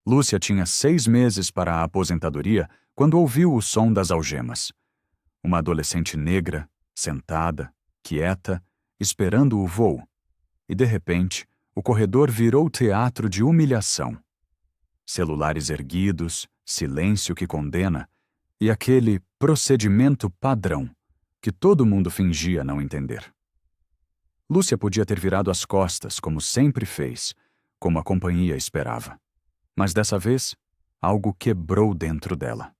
Lúcia tinha 6 meses para a aposentadoria quando ouviu o som das algemas. Uma adolescente negra, sentada, quieta, esperando o voo. E, de repente, o corredor virou teatro de humilhação. Celulares erguidos, silêncio que condena, e aquele procedimento padrão que todo mundo fingia não entender. Lúcia podia ter virado as costas, como sempre fez, como a companhia esperava. Mas dessa vez, algo quebrou dentro dela.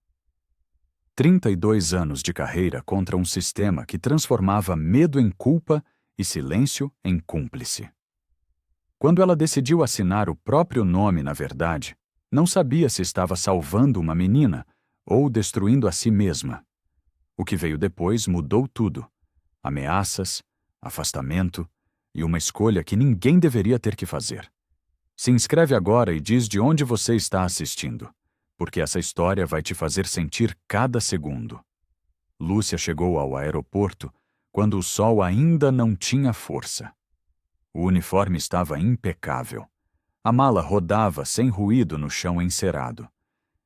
32 anos de carreira contra um sistema que transformava medo em culpa e silêncio em cúmplice. Quando ela decidiu assinar o próprio nome na verdade, não sabia se estava salvando uma menina ou destruindo a si mesma. O que veio depois mudou tudo. Ameaças, afastamento e uma escolha que ninguém deveria ter que fazer. Se inscreve agora e diz de onde você está assistindo, porque essa história vai te fazer sentir cada segundo. Lúcia chegou ao aeroporto quando o sol ainda não tinha força. O uniforme estava impecável. A mala rodava sem ruído no chão encerado.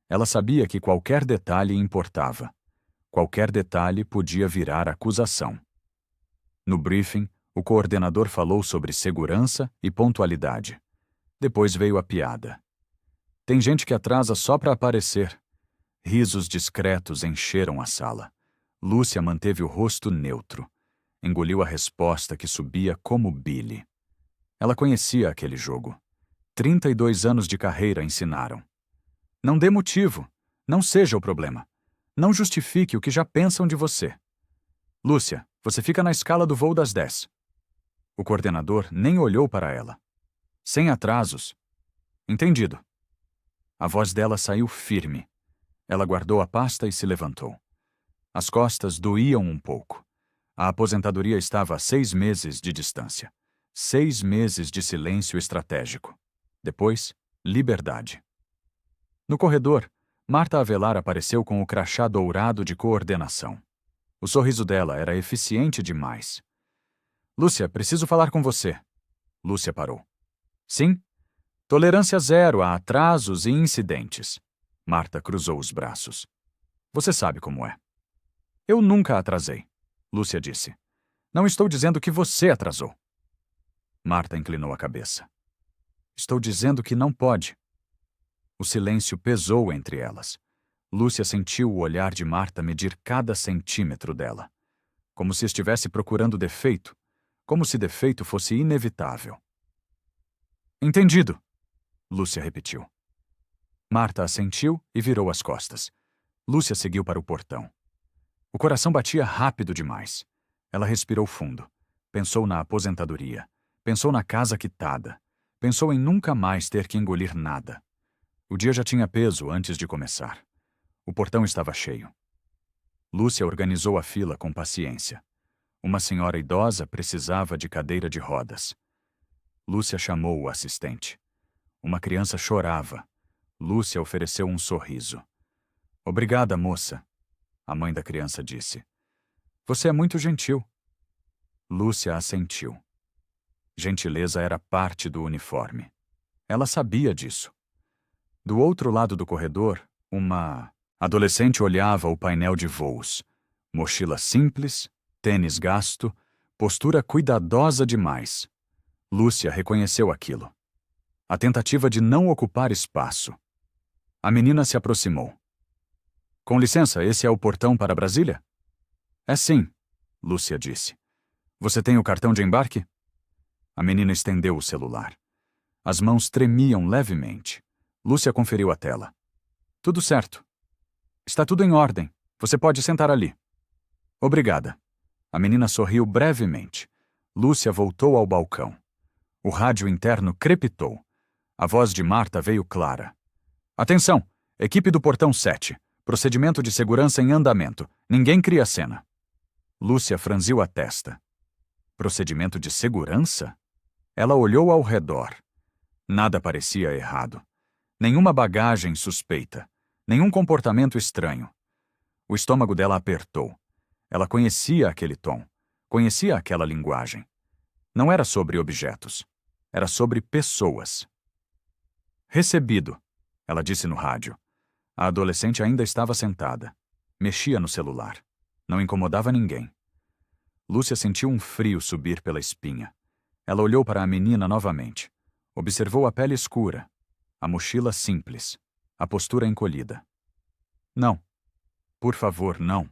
Ela sabia que qualquer detalhe importava. Qualquer detalhe podia virar acusação. No briefing, o coordenador falou sobre segurança e pontualidade. Depois veio a piada. Tem gente que atrasa só para aparecer. Risos discretos encheram a sala. Lúcia manteve o rosto neutro. Engoliu a resposta que subia como bile. Ela conhecia aquele jogo. 32 anos de carreira ensinaram. Não dê motivo. Não seja o problema. Não justifique o que já pensam de você. Lúcia, você fica na escala do voo das 10. O coordenador nem olhou para ela. Sem atrasos. Entendido. A voz dela saiu firme. Ela guardou a pasta e se levantou. As costas doíam um pouco. A aposentadoria estava a 6 meses de distância. 6 meses de silêncio estratégico. Depois, liberdade. No corredor, Marta Avelar apareceu com o crachá dourado de coordenação. O sorriso dela era eficiente demais. Lúcia, preciso falar com você. Lúcia parou. Sim? Tolerância zero a atrasos e incidentes. Marta cruzou os braços. Você sabe como é. Eu nunca atrasei, Lúcia disse. Não estou dizendo que você atrasou. Marta inclinou a cabeça. Estou dizendo que não pode. O silêncio pesou entre elas. Lúcia sentiu o olhar de Marta medir cada centímetro dela. Como se estivesse procurando defeito. Como se defeito fosse inevitável. Entendido, Lúcia repetiu. Marta assentiu e virou as costas. Lúcia seguiu para o portão. O coração batia rápido demais. Ela respirou fundo. Pensou na aposentadoria. Pensou na casa quitada. Pensou em nunca mais ter que engolir nada. O dia já tinha peso antes de começar. O portão estava cheio. Lúcia organizou a fila com paciência. Uma senhora idosa precisava de cadeira de rodas. Lúcia chamou o assistente. Uma criança chorava. Lúcia ofereceu um sorriso. Obrigada, moça, a mãe da criança disse. Você é muito gentil. Lúcia assentiu. Gentileza era parte do uniforme. Ela sabia disso. Do outro lado do corredor, uma adolescente olhava o painel de voos. Mochila simples, tênis gasto, postura cuidadosa demais. Lúcia reconheceu aquilo. A tentativa de não ocupar espaço. A menina se aproximou. Com licença, esse é o portão para Brasília? É sim, Lúcia disse. Você tem o cartão de embarque? A menina estendeu o celular. As mãos tremiam levemente. Lúcia conferiu a tela. Tudo certo. Está tudo em ordem. Você pode sentar ali. Obrigada. A menina sorriu brevemente. Lúcia voltou ao balcão. O rádio interno crepitou. A voz de Marta veio clara. Atenção! Equipe do portão 7. Procedimento de segurança em andamento. Ninguém cria cena. Lúcia franziu a testa. Procedimento de segurança? Ela olhou ao redor. Nada parecia errado. Nenhuma bagagem suspeita. Nenhum comportamento estranho. O estômago dela apertou. Ela conhecia aquele tom. Conhecia aquela linguagem. Não era sobre objetos. Era sobre pessoas. Recebido. ela disse no rádio. A adolescente ainda estava sentada. Mexia no celular. Não incomodava ninguém. Lúcia sentiu um frio subir pela espinha. Ela olhou para a menina novamente. Observou a pele escura, a mochila simples, a postura encolhida. Não. Por favor, não.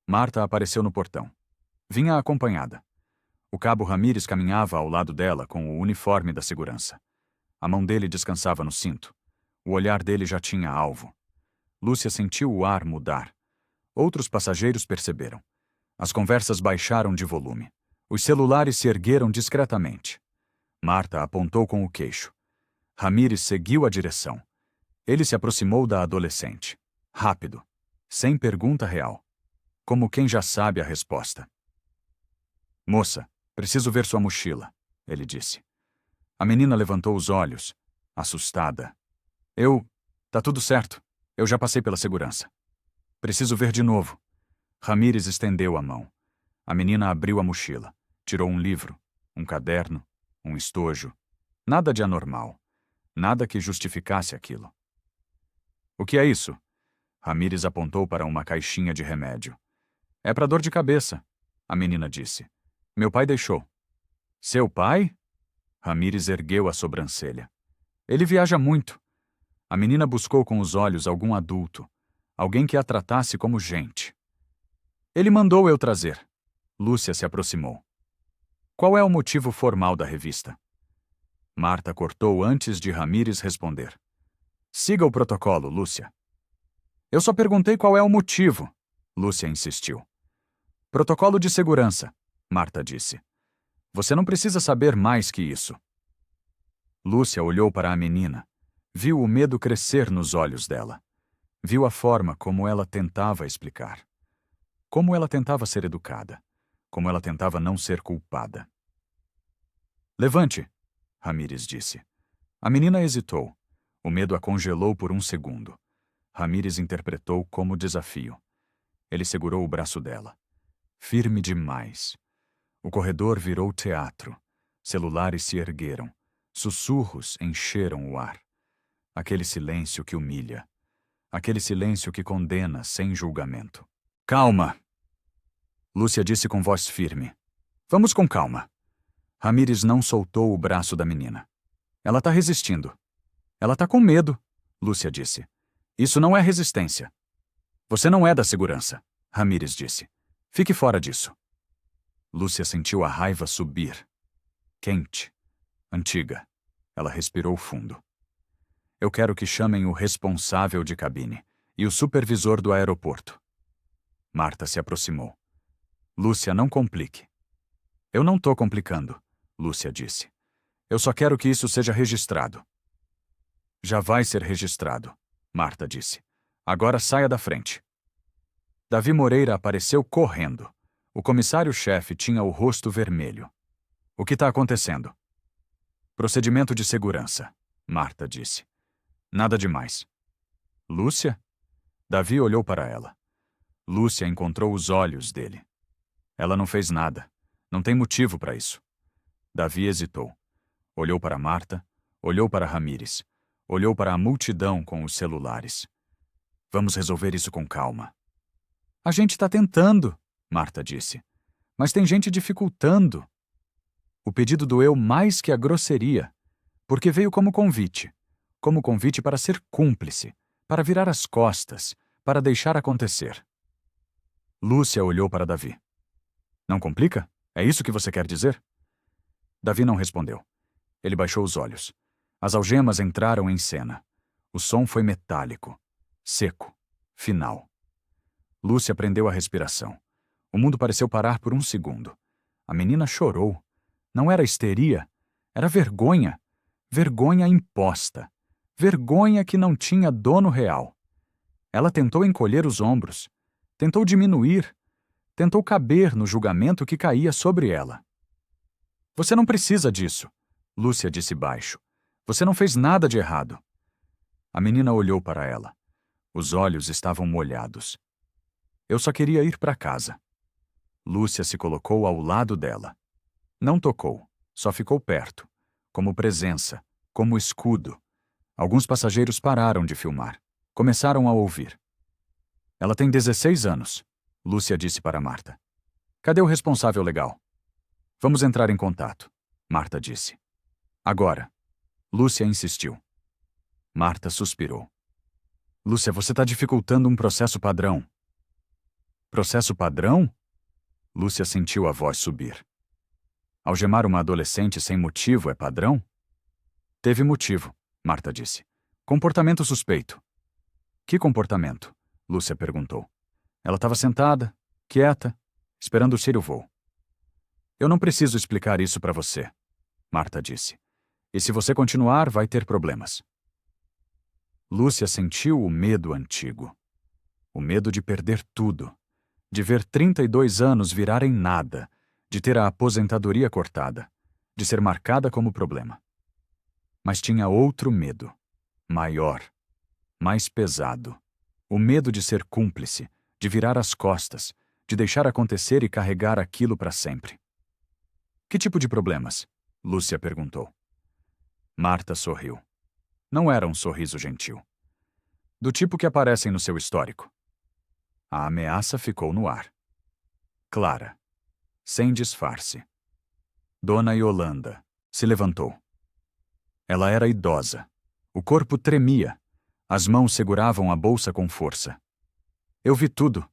Marta apareceu no portão. Vinha acompanhada. O cabo Ramírez caminhava ao lado dela com o uniforme da segurança. A mão dele descansava no cinto. O olhar dele já tinha alvo. Lúcia sentiu o ar mudar. Outros passageiros perceberam. As conversas baixaram de volume. Os celulares se ergueram discretamente. Marta apontou com o queixo. Ramírez seguiu a direção. Ele se aproximou da adolescente. Rápido. Sem pergunta real. Como quem já sabe a resposta. Moça, preciso ver sua mochila, ele disse. A menina levantou os olhos, assustada. Tá tudo certo. Eu já passei pela segurança. Preciso ver de novo. Ramírez estendeu a mão. A menina abriu a mochila. Tirou um livro, um caderno, um estojo. Nada de anormal. Nada que justificasse aquilo. O que é isso? Ramírez apontou para uma caixinha de remédio. É para dor de cabeça, a menina disse. Meu pai deixou. Seu pai? Ramírez ergueu a sobrancelha. Ele viaja muito. A menina buscou com os olhos algum adulto, alguém que a tratasse como gente. Ele mandou eu trazer. Lúcia se aproximou. Qual é o motivo formal da revista? Marta cortou antes de Ramírez responder. Siga o protocolo, Lúcia. Eu só perguntei qual é o motivo, Lúcia insistiu. Protocolo de segurança, Marta disse. Você não precisa saber mais que isso. Lúcia olhou para a menina. Viu o medo crescer nos olhos dela. Viu a forma como ela tentava explicar. Como ela tentava ser educada. Como ela tentava não ser culpada. Levante, Ramírez disse. A menina hesitou. O medo a congelou por um segundo. Ramírez interpretou como desafio. Ele segurou o braço dela. Firme demais. O corredor virou teatro. Celulares se ergueram. Sussurros encheram o ar. Aquele silêncio que humilha. Aquele silêncio que condena sem julgamento. Calma! Lúcia disse com voz firme. Vamos com calma. Ramírez não soltou o braço da menina. Ela tá resistindo. Ela tá com medo, Lúcia disse. Isso não é resistência. Você não é da segurança, Ramírez disse. Fique fora disso. Lúcia sentiu a raiva subir. Quente. Antiga. Ela respirou fundo. Eu quero que chamem o responsável de cabine e o supervisor do aeroporto. Marta se aproximou. Lúcia, não complique. Eu não tô complicando, Lúcia disse. Eu só quero que isso seja registrado. Já vai ser registrado, Marta disse. Agora saia da frente. Davi Moreira apareceu correndo. O comissário-chefe tinha o rosto vermelho. O que está acontecendo? Procedimento de segurança, Marta disse. Nada demais. Lúcia? Davi olhou para ela. Lúcia encontrou os olhos dele. Ela não fez nada. Não tem motivo para isso. Davi hesitou. Olhou para Marta, olhou para Ramírez, olhou para a multidão com os celulares. Vamos resolver isso com calma. A gente está tentando, Marta disse. Mas tem gente dificultando. O pedido doeu mais que a grosseria, porque veio como convite para ser cúmplice, para virar as costas, para deixar acontecer. Lúcia olhou para Davi. Não complica? É isso que você quer dizer? Davi não respondeu. Ele baixou os olhos. As algemas entraram em cena. O som foi metálico, seco, final. Lúcia prendeu a respiração. O mundo pareceu parar por um segundo. A menina chorou. Não era histeria, era vergonha. Vergonha imposta. Vergonha que não tinha dono real. Ela tentou encolher os ombros. Tentou diminuir. Tentou caber no julgamento que caía sobre ela. Você não precisa disso, Lúcia disse baixo. Você não fez nada de errado. A menina olhou para ela. Os olhos estavam molhados. Eu só queria ir para casa. Lúcia se colocou ao lado dela. Não tocou, só ficou perto, como presença, como escudo. Alguns passageiros pararam de filmar. Começaram a ouvir. Ela tem 16 anos, Lúcia disse para Marta. Cadê o responsável legal? Vamos entrar em contato, Marta disse. Agora. Lúcia insistiu. Marta suspirou. Lúcia, você está dificultando um processo padrão. Processo padrão? Lúcia sentiu a voz subir. Algemar uma adolescente sem motivo é padrão? Teve motivo, Marta disse. Comportamento suspeito. Que comportamento? Lúcia perguntou. Ela estava sentada, quieta, esperando o voo. Eu não preciso explicar isso para você, Marta disse. E se você continuar, vai ter problemas. Lúcia sentiu o medo antigo. O medo de perder tudo. De ver 32 anos virarem nada. De ter a aposentadoria cortada. De ser marcada como problema. Mas tinha outro medo. Maior. Mais pesado. O medo de ser cúmplice. De virar as costas. De deixar acontecer e carregar aquilo para sempre. Que tipo de problemas? Lúcia perguntou. Marta sorriu. Não era um sorriso gentil. Do tipo que aparecem no seu histórico. A ameaça ficou no ar. Clara. Sem disfarce. Dona Yolanda. Se levantou. Ela era idosa. O corpo tremia. As mãos seguravam a bolsa com força. Eu vi tudo.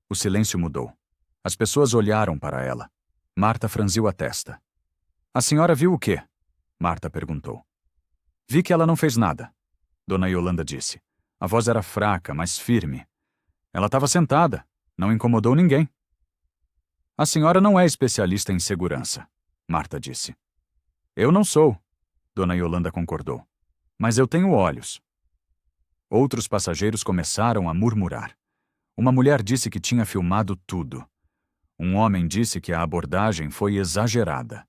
O silêncio mudou. As pessoas olharam para ela. Marta franziu a testa. A senhora viu o quê? Marta perguntou. Vi que ela não fez nada, Dona Yolanda disse. A voz era fraca, mas firme. Ela estava sentada, não incomodou ninguém. A senhora não é especialista em segurança, Marta disse. Eu não sou, Dona Yolanda concordou. Mas eu tenho olhos. Outros passageiros começaram a murmurar. Uma mulher disse que tinha filmado tudo. Um homem disse que a abordagem foi exagerada.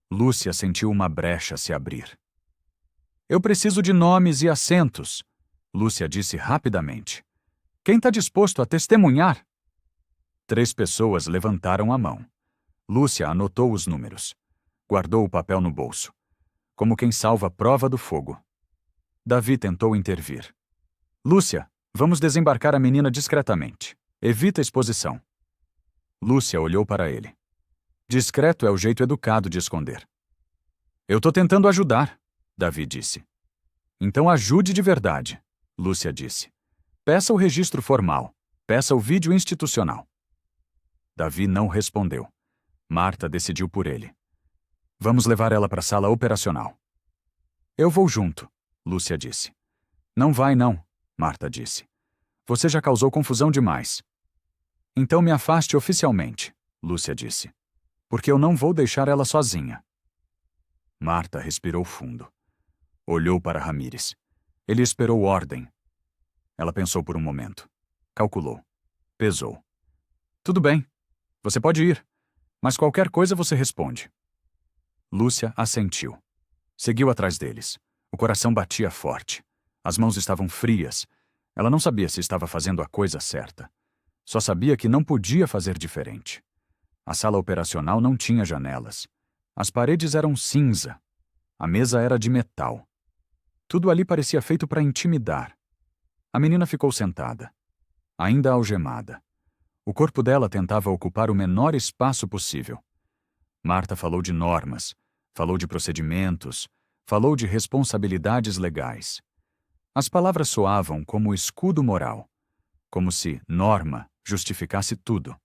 Lúcia sentiu uma brecha se abrir. Eu preciso de nomes e assentos, Lúcia disse rapidamente. Quem está disposto a testemunhar? 3 pessoas levantaram a mão. Lúcia anotou os números. Guardou o papel no bolso. Como quem salva prova do fogo. Davi tentou intervir. Lúcia, vamos desembarcar a menina discretamente. Evita exposição. Lúcia olhou para ele. Discreto é o jeito educado de esconder. Eu tô tentando ajudar, Davi disse. Então ajude de verdade, Lúcia disse. Peça o registro formal. Peça o vídeo institucional. Davi não respondeu. Marta decidiu por ele. Vamos levar ela para a sala operacional. Eu vou junto, Lúcia disse. Não vai não, Marta disse. Você já causou confusão demais. Então me afaste oficialmente, Lúcia disse. Porque eu não vou deixar ela sozinha. Marta respirou fundo. Olhou para Ramírez. Ele esperou ordem. Ela pensou por um momento. Calculou. Pesou. Tudo bem. Você pode ir. Mas qualquer coisa você responde. Lúcia assentiu. Seguiu atrás deles. O coração batia forte. As mãos estavam frias. Ela não sabia se estava fazendo a coisa certa. Só sabia que não podia fazer diferente. A sala operacional não tinha janelas. As paredes eram cinza. A mesa era de metal. Tudo ali parecia feito para intimidar. A menina ficou sentada, ainda algemada. O corpo dela tentava ocupar o menor espaço possível. Marta falou de normas, falou de procedimentos, falou de responsabilidades legais. As palavras soavam como escudo moral, como se norma justificasse tudo.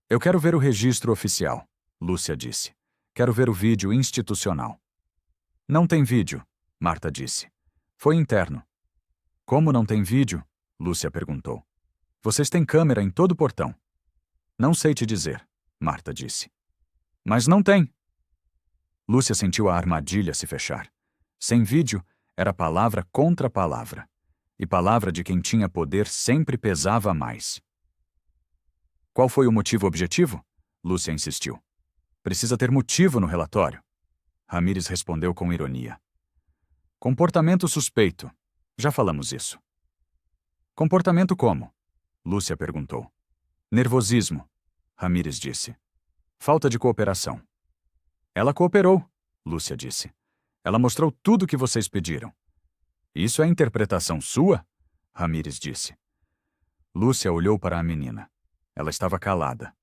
Eu quero ver o registro oficial, Lúcia disse. Quero ver o vídeo institucional. Não tem vídeo, Marta disse. Foi interno. Como não tem vídeo? Lúcia perguntou. Vocês têm câmera em todo o portão. Não sei te dizer, Marta disse. Mas não tem. Lúcia sentiu a armadilha se fechar. Sem vídeo, era palavra contra palavra. E palavra de quem tinha poder sempre pesava mais. Qual foi o motivo objetivo? Lúcia insistiu. Precisa ter motivo no relatório. Ramírez respondeu com ironia. Comportamento suspeito. Já falamos isso. Comportamento como? Lúcia perguntou. Nervosismo, Ramírez disse. Falta de cooperação. Ela cooperou, Lúcia disse. Ela mostrou tudo o que vocês pediram. Isso é interpretação sua? Ramírez disse. Lúcia olhou para a menina. Ela estava calada,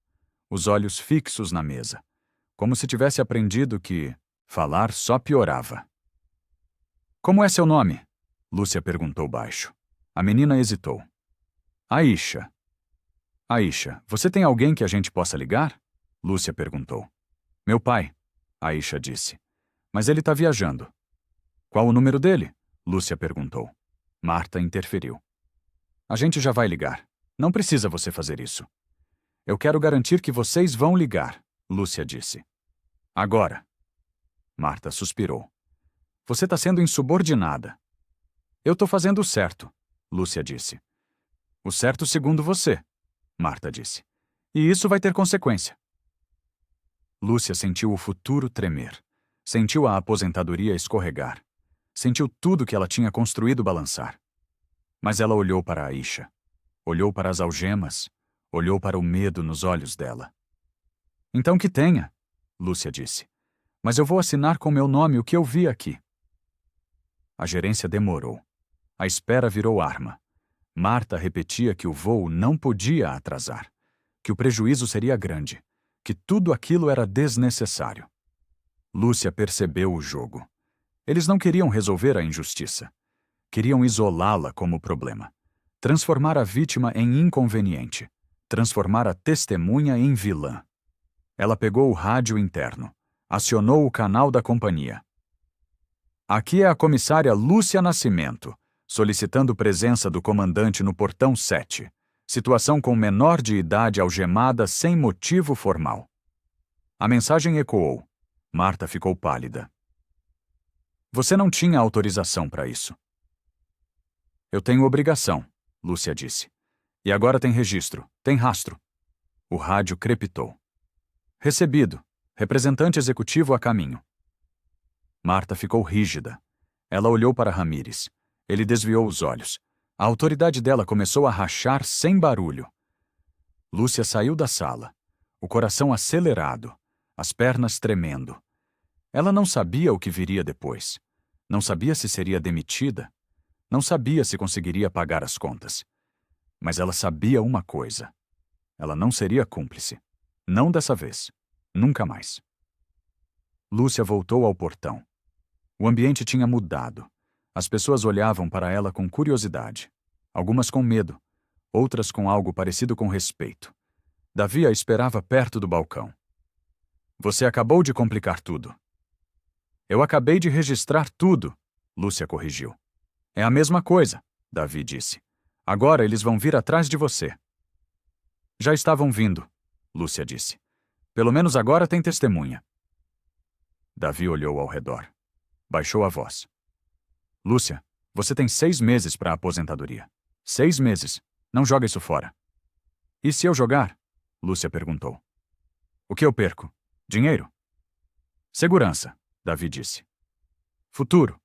os olhos fixos na mesa, como se tivesse aprendido que falar só piorava. Como é seu nome? Lúcia perguntou baixo. A menina hesitou. Aisha. Aisha, você tem alguém que a gente possa ligar? Lúcia perguntou. Meu pai, Aisha disse. Mas ele está viajando. Qual o número dele? Lúcia perguntou. Marta interferiu. A gente já vai ligar. Não precisa você fazer isso. Eu quero garantir que vocês vão ligar, Lúcia disse. Agora. Marta suspirou. Você está sendo insubordinada. Eu estou fazendo o certo, Lúcia disse. O certo segundo você, Marta disse. E isso vai ter consequência. Lúcia sentiu o futuro tremer. Sentiu a aposentadoria escorregar. Sentiu tudo que ela tinha construído balançar. Mas ela olhou para Aisha. Olhou para as algemas. Olhou para o medo nos olhos dela. Então que tenha, Lúcia disse. Mas eu vou assinar com meu nome o que eu vi aqui. A gerência demorou. A espera virou arma. Marta repetia que o voo não podia atrasar, que o prejuízo seria grande, que tudo aquilo era desnecessário. Lúcia percebeu o jogo. Eles não queriam resolver a injustiça. Queriam isolá-la como problema. Transformar a vítima em inconveniente. Transformar a testemunha em vilã. Ela pegou o rádio interno. Acionou o canal da companhia. Aqui é a comissária Lúcia Nascimento, solicitando presença do comandante no portão 7. Situação com menor de idade algemada sem motivo formal. A mensagem ecoou. Marta ficou pálida. Você não tinha autorização para isso. Eu tenho obrigação, Lúcia disse. E agora tem registro, tem rastro. O rádio crepitou. Recebido. Representante executivo a caminho. Marta ficou rígida. Ela olhou para Ramírez. Ele desviou os olhos. A autoridade dela começou a rachar sem barulho. Lúcia saiu da sala, o coração acelerado, as pernas tremendo. Ela não sabia o que viria depois. Não sabia se seria demitida. Não sabia se conseguiria pagar as contas. Mas ela sabia uma coisa. Ela não seria cúmplice. Não dessa vez. Nunca mais. Lúcia voltou ao portão. O ambiente tinha mudado. As pessoas olhavam para ela com curiosidade. Algumas com medo. Outras com algo parecido com respeito. Davi a esperava perto do balcão. Você acabou de complicar tudo. Eu acabei de registrar tudo, Lúcia corrigiu. É a mesma coisa, Davi disse. Agora eles vão vir atrás de você. Já estavam vindo, Lúcia disse. Pelo menos agora tem testemunha. Davi olhou ao redor. Baixou a voz. Lúcia, você tem 6 meses para a aposentadoria. 6 meses. Não joga isso fora. E se eu jogar? Lúcia perguntou. O que eu perco? Dinheiro? Segurança, Davi disse. Futuro?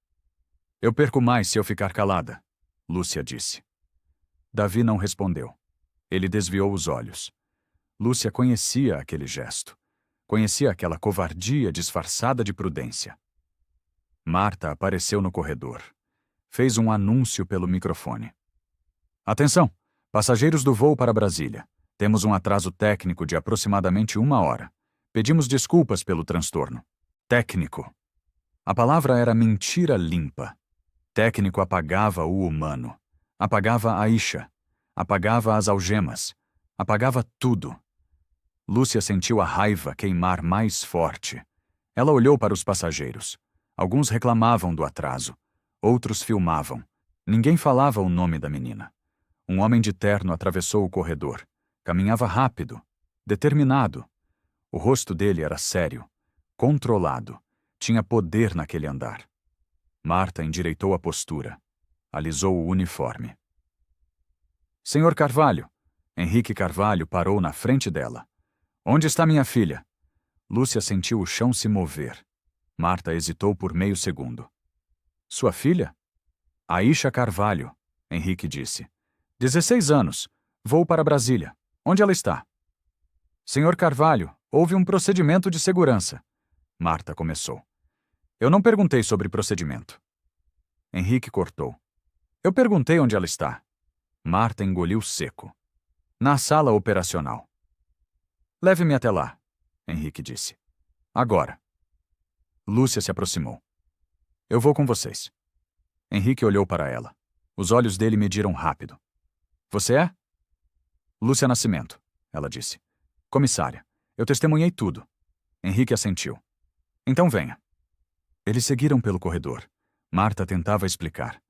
Eu perco mais se eu ficar calada, Lúcia disse. Davi não respondeu. Ele desviou os olhos. Lúcia conhecia aquele gesto. Conhecia aquela covardia disfarçada de prudência. Marta apareceu no corredor. Fez um anúncio pelo microfone. Atenção! Passageiros do voo para Brasília. Temos um atraso técnico de aproximadamente 1 hora. Pedimos desculpas pelo transtorno. Técnico. A palavra era mentira limpa. Técnico apagava o humano. Apagava Aisha. Apagava as algemas. Apagava tudo. Lúcia sentiu a raiva queimar mais forte. Ela olhou para os passageiros. Alguns reclamavam do atraso. Outros filmavam. Ninguém falava o nome da menina. Um homem de terno atravessou o corredor. Caminhava rápido, determinado. O rosto dele era sério, controlado. Tinha poder naquele andar. Marta endireitou a postura. Alisou o uniforme. Senhor Carvalho. Henrique Carvalho parou na frente dela. Onde está minha filha? Lúcia sentiu o chão se mover. Marta hesitou por meio segundo. Sua filha? Aisha Carvalho, Henrique disse. 16 anos. Vou para Brasília. Onde ela está? Senhor Carvalho, houve um procedimento de segurança. Marta começou. Eu não perguntei sobre procedimento. Henrique cortou. Eu perguntei onde ela está. Marta engoliu seco. Na sala operacional. Leve-me até lá, Henrique disse. Agora. Lúcia se aproximou. Eu vou com vocês. Henrique olhou para ela. Os olhos dele mediram rápido. Você é? Lúcia Nascimento, ela disse. Comissária, eu testemunhei tudo. Henrique assentiu. Então venha. Eles seguiram pelo corredor. Marta tentava explicar.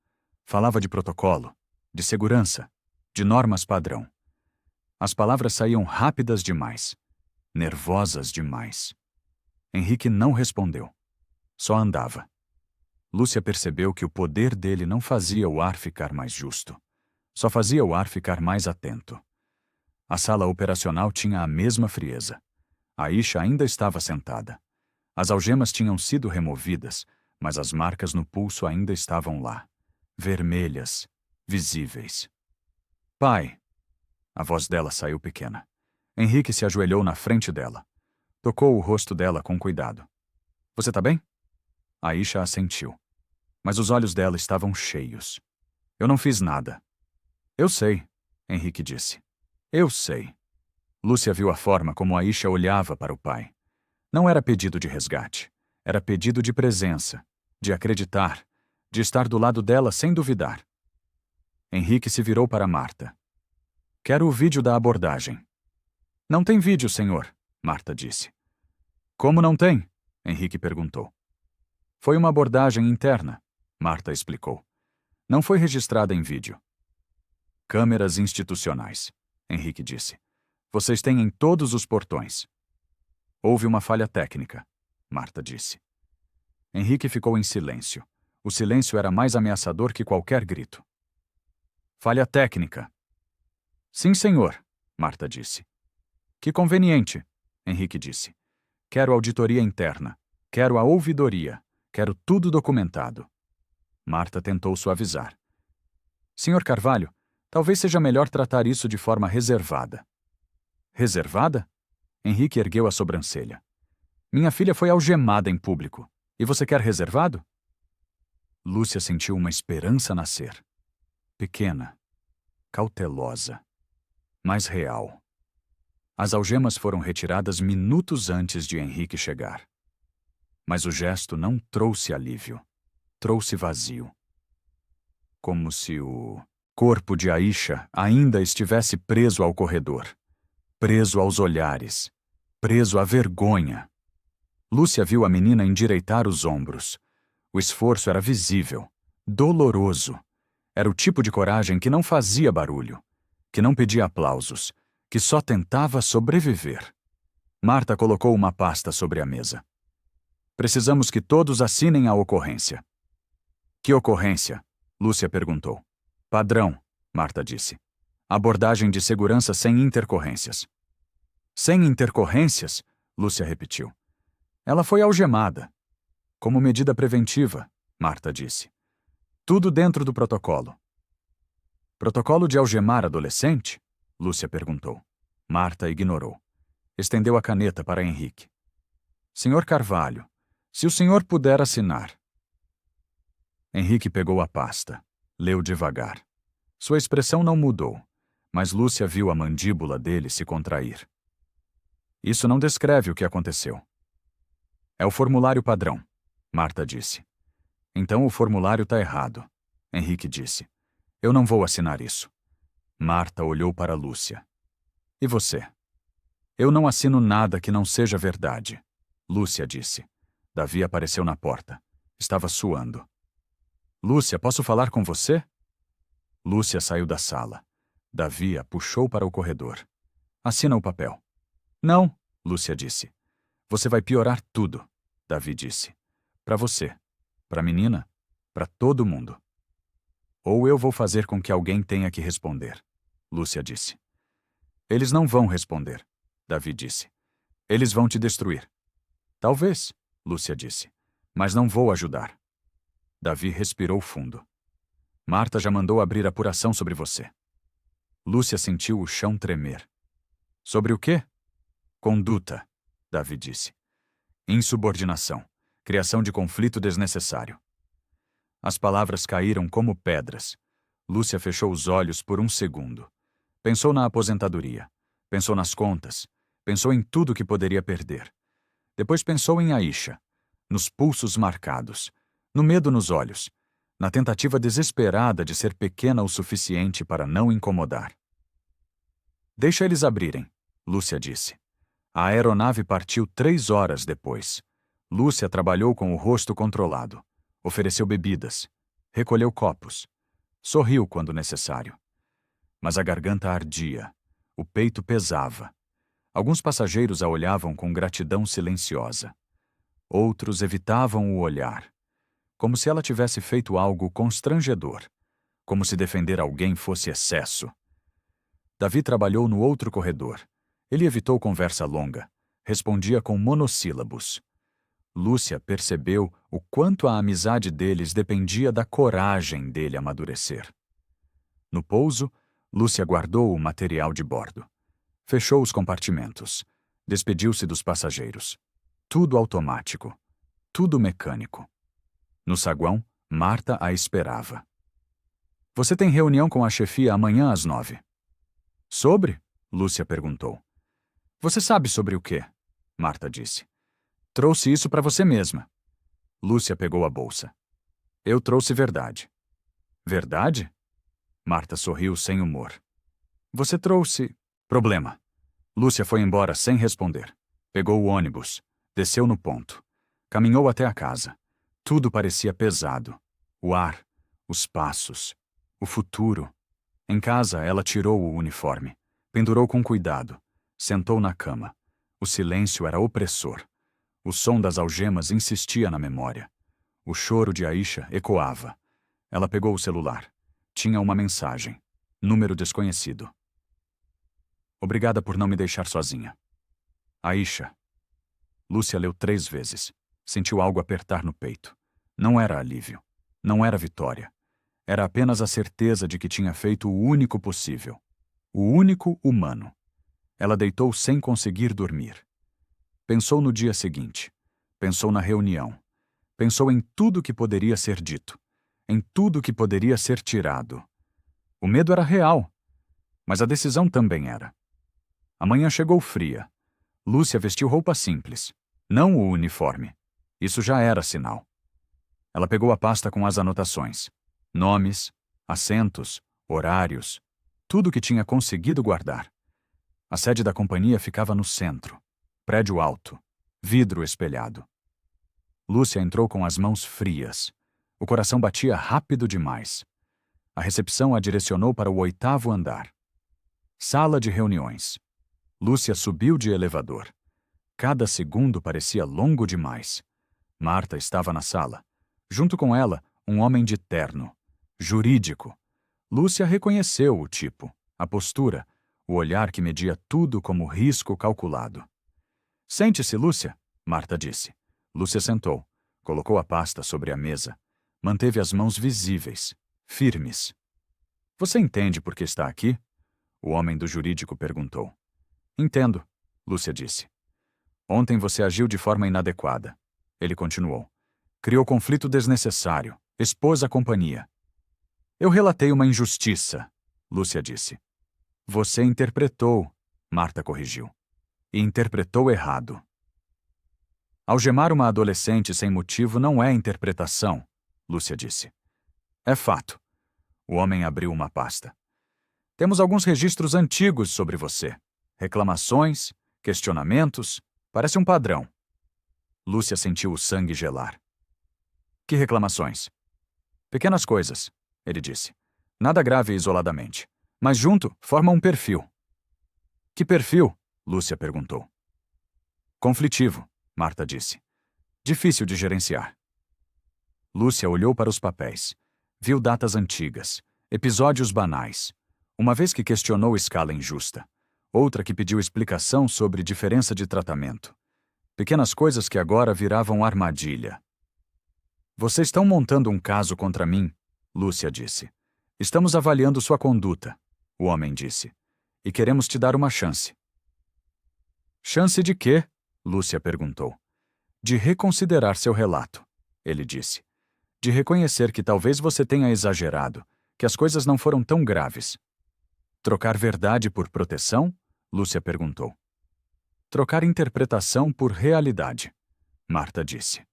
Falava de protocolo, de segurança, de normas padrão. As palavras saíam rápidas demais, nervosas demais. Henrique não respondeu. Só andava. Lúcia percebeu que o poder dele não fazia o ar ficar mais justo. Só fazia o ar ficar mais atento. A sala operacional tinha a mesma frieza. Aisha ainda estava sentada. As algemas tinham sido removidas, mas as marcas no pulso ainda estavam lá. Vermelhas, visíveis. Pai! A voz dela saiu pequena. Henrique se ajoelhou na frente dela. Tocou o rosto dela com cuidado. Você tá bem? Aisha assentiu. Mas os olhos dela estavam cheios. Eu não fiz nada. Eu sei, Henrique disse. Eu sei. Lúcia viu a forma como Aisha olhava para o pai. Não era pedido de resgate. Era pedido de presença, de acreditar, de estar do lado dela sem duvidar. Henrique se virou para Marta. Quero o vídeo da abordagem. Não tem vídeo, senhor, Marta disse. Como não tem? Henrique perguntou. Foi uma abordagem interna, Marta explicou. Não foi registrada em vídeo. Câmeras institucionais, Henrique disse. Vocês têm em todos os portões. Houve uma falha técnica, Marta disse. Henrique ficou em silêncio. O silêncio era mais ameaçador que qualquer grito. Falha técnica. Sim, senhor, Marta disse. Que conveniente, Henrique disse. Quero auditoria interna. Quero a ouvidoria. Quero tudo documentado. Marta tentou suavizar. Senhor Carvalho, talvez seja melhor tratar isso de forma reservada. Reservada? Henrique ergueu a sobrancelha. Minha filha foi algemada em público. E você quer reservado? Lúcia sentiu uma esperança nascer. Pequena, cautelosa, mas real. As algemas foram retiradas minutos antes de Henrique chegar. Mas o gesto não trouxe alívio. Trouxe vazio. Como se o corpo de Aisha ainda estivesse preso ao corredor. Preso aos olhares. Preso à vergonha. Lúcia viu a menina endireitar os ombros. O esforço era visível, doloroso. Era o tipo de coragem que não fazia barulho, que não pedia aplausos, que só tentava sobreviver. Marta colocou uma pasta sobre a mesa. Precisamos que todos assinem a ocorrência. Que ocorrência? Lúcia perguntou. Padrão, Marta disse. Abordagem de segurança sem intercorrências. Sem intercorrências? Lúcia repetiu. Ela foi algemada. Como medida preventiva, Marta disse. Tudo dentro do protocolo. Protocolo de algemar adolescente? Lúcia perguntou. Marta ignorou. Estendeu a caneta para Henrique. Senhor Carvalho, se o senhor puder assinar. Henrique pegou a pasta. Leu devagar. Sua expressão não mudou, mas Lúcia viu a mandíbula dele se contrair. Isso não descreve o que aconteceu. É o formulário padrão, Marta disse. Então o formulário está errado, Henrique disse. Eu não vou assinar isso. Marta olhou para Lúcia. E você? Eu não assino nada que não seja verdade, Lúcia disse. Davi apareceu na porta. Estava suando. Lúcia, posso falar com você? Lúcia saiu da sala. Davi a puxou para o corredor. Assina o papel. Não, Lúcia disse. Você vai piorar tudo, Davi disse. Para você, para a menina, para todo mundo. Ou eu vou fazer com que alguém tenha que responder, Lúcia disse. Eles não vão responder, Davi disse. Eles vão te destruir. Talvez, Lúcia disse, mas não vou ajudar. Davi respirou fundo. Marta já mandou abrir apuração sobre você. Lúcia sentiu o chão tremer. Sobre o quê? Conduta, Davi disse. Insubordinação. Criação de conflito desnecessário. As palavras caíram como pedras. Lúcia fechou os olhos por um segundo. Pensou na aposentadoria. Pensou nas contas. Pensou em tudo que poderia perder. Depois pensou em Aisha, nos pulsos marcados, no medo nos olhos, na tentativa desesperada de ser pequena o suficiente para não incomodar. Deixa eles abrirem, Lúcia disse. A aeronave partiu 3 horas depois. Lúcia trabalhou com o rosto controlado. Ofereceu bebidas. Recolheu copos. Sorriu quando necessário. Mas a garganta ardia. O peito pesava. Alguns passageiros a olhavam com gratidão silenciosa. Outros evitavam o olhar, como se ela tivesse feito algo constrangedor, como se defender alguém fosse excesso. Davi trabalhou no outro corredor. Ele evitou conversa longa. Respondia com monossílabos. Lúcia percebeu o quanto a amizade deles dependia da coragem dele amadurecer. No pouso, Lúcia guardou o material de bordo. Fechou os compartimentos. Despediu-se dos passageiros. Tudo automático. Tudo mecânico. No saguão, Marta a esperava. Você tem reunião com a chefia amanhã às 9. Sobre? Lúcia perguntou. Você sabe sobre o quê? Marta disse. Trouxe isso para você mesma. Lúcia pegou a bolsa. Eu trouxe verdade. Verdade? Marta sorriu sem humor. Você trouxe... Problema. Lúcia foi embora sem responder. Pegou o ônibus. Desceu no ponto. Caminhou até a casa. Tudo parecia pesado. O ar, os passos, o futuro. Em casa, ela tirou o uniforme. Pendurou com cuidado. Sentou na cama. O silêncio era opressor. O som das algemas insistia na memória. O choro de Aisha ecoava. Ela pegou o celular. Tinha uma mensagem. Número desconhecido. Obrigada por não me deixar sozinha. Aisha. Lúcia leu 3 vezes. Sentiu algo apertar no peito. Não era alívio. Não era vitória. Era apenas a certeza de que tinha feito o único possível. O único humano. Ela deitou sem conseguir dormir. Pensou no dia seguinte. Pensou na reunião. Pensou em tudo que poderia ser dito. Em tudo que poderia ser tirado. O medo era real. Mas a decisão também era. A manhã chegou fria. Lúcia vestiu roupa simples. Não o uniforme. Isso já era sinal. Ela pegou a pasta com as anotações. Nomes, assentos, horários. Tudo que tinha conseguido guardar. A sede da companhia ficava no centro. Prédio alto. Vidro espelhado. Lúcia entrou com as mãos frias. O coração batia rápido demais. A recepção a direcionou para o 8º andar. Sala de reuniões. Lúcia subiu de elevador. Cada segundo parecia longo demais. Marta estava na sala. Junto com ela, um homem de terno. Jurídico. Lúcia reconheceu o tipo, a postura, o olhar que media tudo como risco calculado. Sente-se, Lúcia, Marta disse. Lúcia sentou. Colocou a pasta sobre a mesa. Manteve as mãos visíveis, firmes. Você entende por que está aqui? O homem do jurídico perguntou. Entendo, Lúcia disse. Ontem você agiu de forma inadequada. Ele continuou. Criou conflito desnecessário. Expôs a companhia. Eu relatei uma injustiça, Lúcia disse. Você interpretou, Marta corrigiu. E interpretou errado. Algemar uma adolescente sem motivo não é interpretação, Lúcia disse. É fato. O homem abriu uma pasta. Temos alguns registros antigos sobre você. Reclamações, questionamentos. Parece um padrão. Lúcia sentiu o sangue gelar. Que reclamações? Pequenas coisas, ele disse. Nada grave isoladamente. Mas junto, formam um perfil. Que perfil? Lúcia perguntou. Conflitivo, Marta disse. Difícil de gerenciar. Lúcia olhou para os papéis. Viu datas antigas, episódios banais. Uma vez que questionou escala injusta. Outra que pediu explicação sobre diferença de tratamento. Pequenas coisas que agora viravam armadilha. Vocês estão montando um caso contra mim, Lúcia disse. Estamos avaliando sua conduta, o homem disse. E queremos te dar uma chance. Chance de quê? Lúcia perguntou. De reconsiderar seu relato, ele disse. De reconhecer que talvez você tenha exagerado, que as coisas não foram tão graves. Trocar verdade por proteção? Lúcia perguntou. Trocar interpretação por realidade, Marta disse.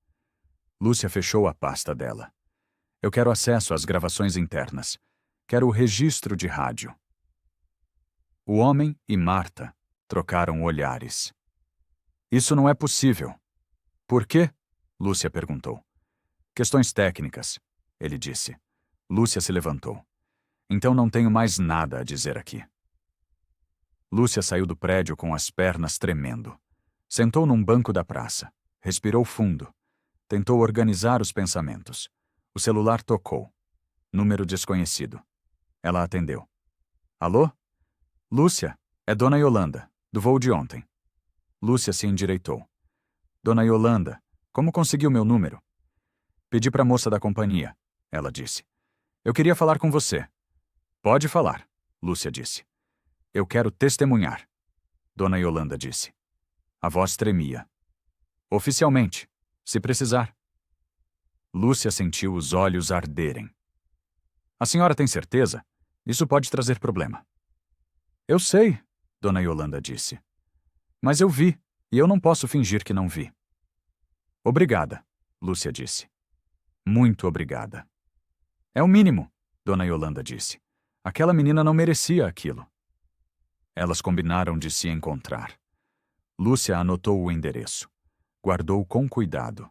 Lúcia fechou a pasta dela. Eu quero acesso às gravações internas. Quero o registro de rádio. O homem e Marta trocaram olhares. Isso não é possível. Por quê? Lúcia perguntou. Questões técnicas, ele disse. Lúcia se levantou. Então não tenho mais nada a dizer aqui. Lúcia saiu do prédio com as pernas tremendo. Sentou num banco da praça. Respirou fundo. Tentou organizar os pensamentos. O celular tocou. Número desconhecido. Ela atendeu. Alô? Lúcia, é Dona Yolanda, do voo de ontem. Lúcia se endireitou. Dona Yolanda, como conseguiu meu número? Pedi para a moça da companhia, ela disse. Eu queria falar com você. Pode falar, Lúcia disse. Eu quero testemunhar, Dona Yolanda disse. A voz tremia. Oficialmente, se precisar. Lúcia sentiu os olhos arderem. A senhora tem certeza? Isso pode trazer problema. Eu sei, Dona Yolanda disse. Mas eu vi, e eu não posso fingir que não vi. Obrigada, Lúcia disse. Muito obrigada. É o mínimo, Dona Yolanda disse. Aquela menina não merecia aquilo. Elas combinaram de se encontrar. Lúcia anotou o endereço. Guardou com cuidado.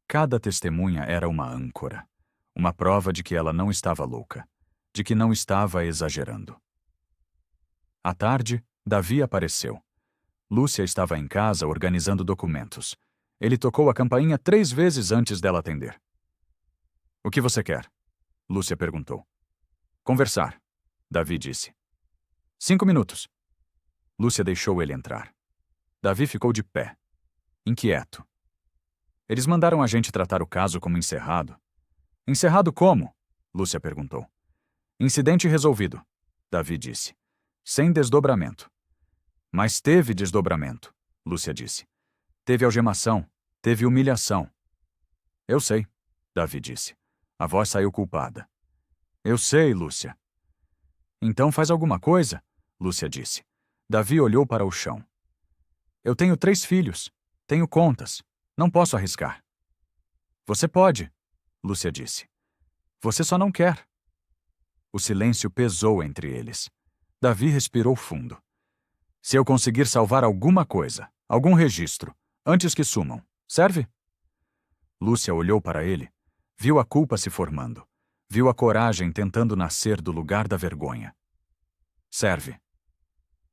Cada testemunha era uma âncora. Uma prova de que ela não estava louca. De que não estava exagerando. À tarde, Davi apareceu. Lúcia estava em casa organizando documentos. Ele tocou a campainha 3 vezes antes dela atender. O que você quer? Lúcia perguntou. Conversar, Davi disse. 5 minutos. Lúcia deixou ele entrar. Davi ficou de pé, inquieto. Eles mandaram a gente tratar o caso como encerrado. Encerrado como? Lúcia perguntou. Incidente resolvido, Davi disse. Sem desdobramento. Mas teve desdobramento, Lúcia disse. Teve algemação, teve humilhação. Eu sei, Davi disse. A voz saiu culpada. Eu sei, Lúcia. Então faz alguma coisa, Lúcia disse. Davi olhou para o chão. Eu tenho 3 filhos. Tenho contas. Não posso arriscar. Você pode, Lúcia disse. Você só não quer. O silêncio pesou entre eles. Davi respirou fundo. Se eu conseguir salvar alguma coisa, algum registro, antes que sumam, serve? Lúcia olhou para ele, viu a culpa se formando, viu a coragem tentando nascer do lugar da vergonha. Serve.